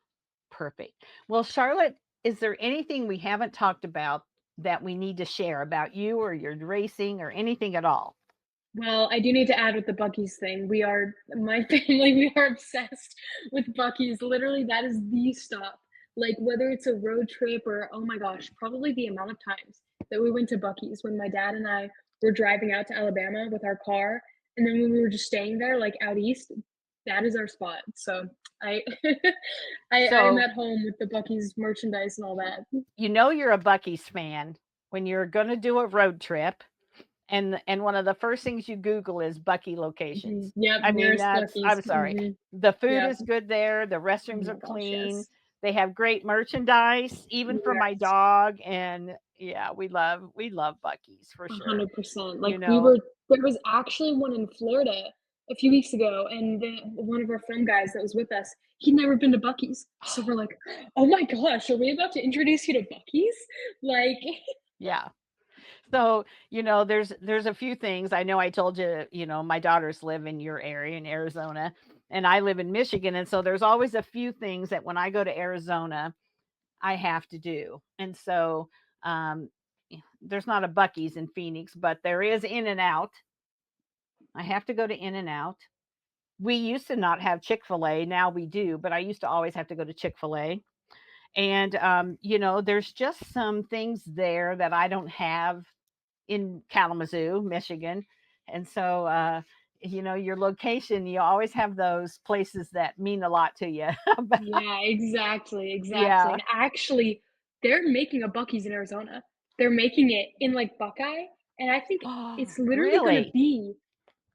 Speaker 1: Perfect. Well, Charlotte, is there anything we haven't talked about that we need to share about you or your racing or anything at all?
Speaker 2: well, I do need to add with the Bucky's thing. My family, we are obsessed with Bucky's. Literally, that is the stop. Like, whether it's a road trip or, oh my gosh, probably the amount of times that we went to Bucky's when my dad and I were driving out to Alabama with our car. And then when we were just staying there, like out east, that is our spot. So I, I'm
Speaker 1: So,
Speaker 2: at home with the Bucky's merchandise and all that.
Speaker 1: you're a Bucky's fan when you're going to do a road trip, and one of the first things you Google is Bucky locations.
Speaker 2: Yep,
Speaker 1: I mean,
Speaker 2: nearest Bucky's.
Speaker 1: I'm sorry. The food
Speaker 2: Yep.
Speaker 1: is good there. The
Speaker 2: Oh
Speaker 1: restrooms are
Speaker 2: my gosh,
Speaker 1: clean.
Speaker 2: yes.
Speaker 1: They have great merchandise, even for my
Speaker 2: Yes.
Speaker 1: dog. And yeah, we love Buc-ee's for sure.
Speaker 2: 100%. Like
Speaker 1: You
Speaker 2: we
Speaker 1: know,
Speaker 2: were there was actually one in Florida a few weeks ago, and one of our film guys that was with us, he'd never been to Buc-ee's. So we're like, "Oh my gosh, are we about to introduce you to Buc-ee's?" Like,
Speaker 1: yeah. So, there's a few things. I know I told you, my daughters live in your area in Arizona, and I live in Michigan. And so there's always a few things that when I go to Arizona, I have to do. And so um, there's not a Buc-ee's in Phoenix, but there is In and Out. I have to go to In and Out. We used to not have Chick-fil-A. Now we do, but I used to always have to go to Chick-fil-A. And, there's just some things there that I don't have in Kalamazoo, Michigan. And so, your location, you always have those places that mean a lot to you. But
Speaker 2: yeah, exactly, exactly.
Speaker 1: yeah.
Speaker 2: And actually, they're making a Buc-ee's in Arizona. They're making it in like Buckeye, and I think it's literally gonna
Speaker 1: Really?
Speaker 2: be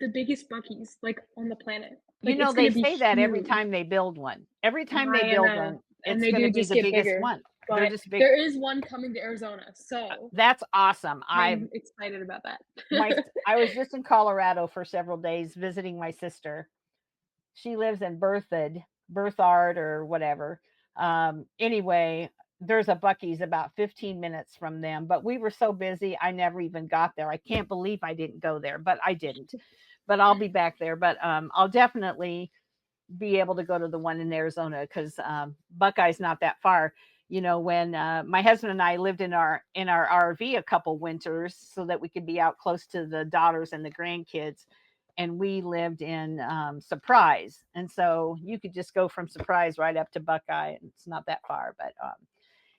Speaker 2: the biggest Buc-ee's like on the planet. Like it's
Speaker 1: They
Speaker 2: gonna be
Speaker 1: say that every
Speaker 2: huge.
Speaker 1: time they build one. Every time they
Speaker 2: I
Speaker 1: build
Speaker 2: know,
Speaker 1: one,
Speaker 2: and
Speaker 1: it's
Speaker 2: they
Speaker 1: going to
Speaker 2: do
Speaker 1: be
Speaker 2: just
Speaker 1: the
Speaker 2: get
Speaker 1: biggest
Speaker 2: bigger,
Speaker 1: one. They're
Speaker 2: but
Speaker 1: just big.
Speaker 2: there is one coming to Arizona, so
Speaker 1: That's awesome.
Speaker 2: I'm excited about that.
Speaker 1: I was just in Colorado for several days visiting my sister. She lives in Berthard or whatever. Anyway, there's a Buc-ee's about 15 minutes from them, but we were so busy I never even got there. I can't believe I didn't go there, but I didn't. But I'll be back there. But I'll definitely be able to go to the one in Arizona because Buckeye's not that far. When my husband and I lived in our RV a couple winters so that we could be out close to the daughters and the grandkids, and we lived in Surprise, and so you could just go from Surprise right up to Buckeye, and it's not that far. But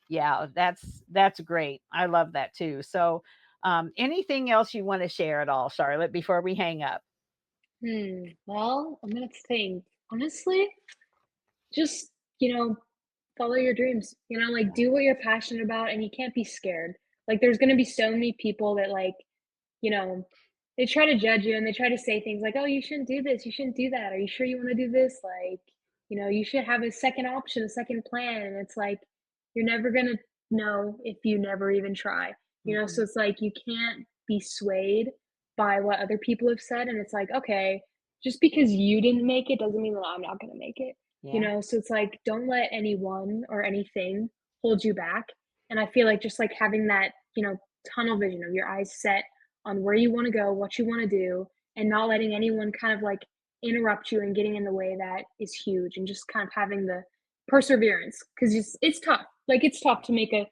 Speaker 1: yeah, that's great. I love that too. So, anything else you want to share at all, Charlotte, before we hang up?
Speaker 2: Well, I'm gonna think. Honestly, just, follow your dreams. Like do what you're passionate about and you can't be scared. Like there's gonna be so many people that like, you know, they try to judge you and they try to say things like, "Oh, you shouldn't do this, you shouldn't do that. Are you sure you want to do this?" Like, you should have a second option, a second plan. And it's like you're never gonna know if you never even try. So
Speaker 1: Mm-mm.
Speaker 2: it's like you can't be swayed by what other people have said. And it's like, okay, just because you didn't make it doesn't mean that I'm not gonna make it.
Speaker 1: Yeah.
Speaker 2: So it's like don't let anyone or anything hold you back. And I feel like just like having that, tunnel vision of your eyes set on where you want to go, what you want to do, and not letting anyone kind of like interrupt you and getting in the way, that is huge. And just kind of having the perseverance because it's tough. Like it's tough to make a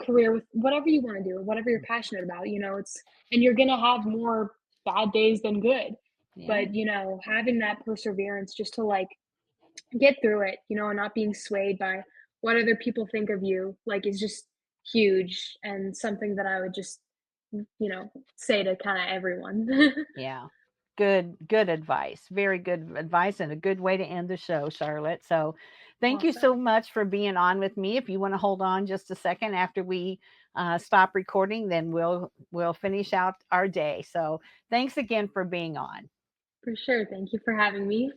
Speaker 2: career with whatever you want to do or whatever you're passionate about. It's and you're gonna have more bad days than good.
Speaker 1: Yeah.
Speaker 2: But having that perseverance just to like get through it, and not being swayed by what other people think of you, like is just huge and something that I would just say to kind of everyone.
Speaker 1: Yeah. Good advice. Very good advice and a good way to end the show, Charlotte. So thank you so
Speaker 2: Awesome.
Speaker 1: much for being on with me. If you want to hold on just a second after we stop recording, then we'll finish out our day. So thanks again for being on.
Speaker 2: For sure. Thank you for having me.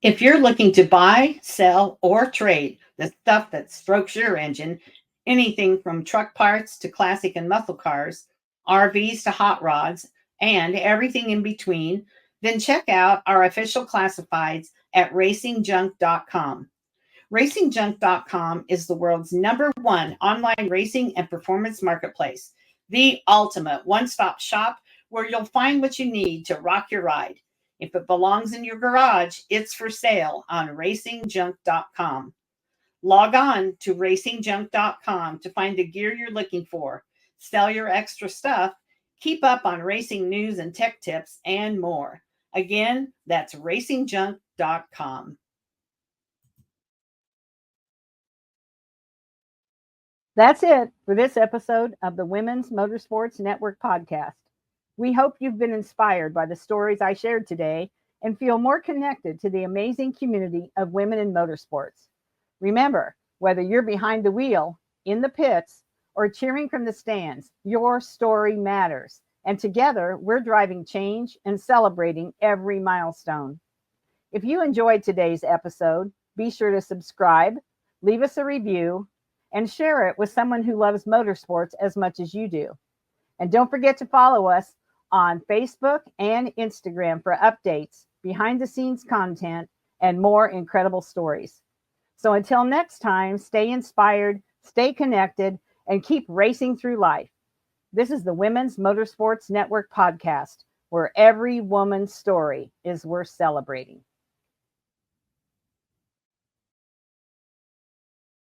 Speaker 1: If you're looking to buy, sell, or trade the stuff that strokes your engine, anything from truck parts to classic and muscle cars, RVs to hot rods, and everything in between, then check out our official classifieds at racingjunk.com. Racingjunk.com is the world's #1 online racing and performance marketplace, the ultimate one stop shop where you'll find what you need to rock your ride. If it belongs in your garage, it's for sale on racingjunk.com. Log on to racingjunk.com to find the gear you're looking for, sell your extra stuff, keep up on racing news and tech tips, and more. Again, that's racingjunk.com. That's it for this episode of the Women's Motorsports Network podcast. We hope you've been inspired by the stories I shared today and feel more connected to the amazing community of women in motorsports. Remember, whether you're behind the wheel, in the pits, or cheering from the stands, your story matters. And together, we're driving change and celebrating every milestone. If you enjoyed today's episode, be sure to subscribe, leave us a review, and share it with someone who loves motorsports as much as you do. And don't forget to follow us on Facebook and Instagram for updates, behind the scenes content, and more incredible stories. So until next time, stay inspired, stay connected, and keep racing through life. This is the Women's Motorsports Network podcast, where every woman's story is worth celebrating.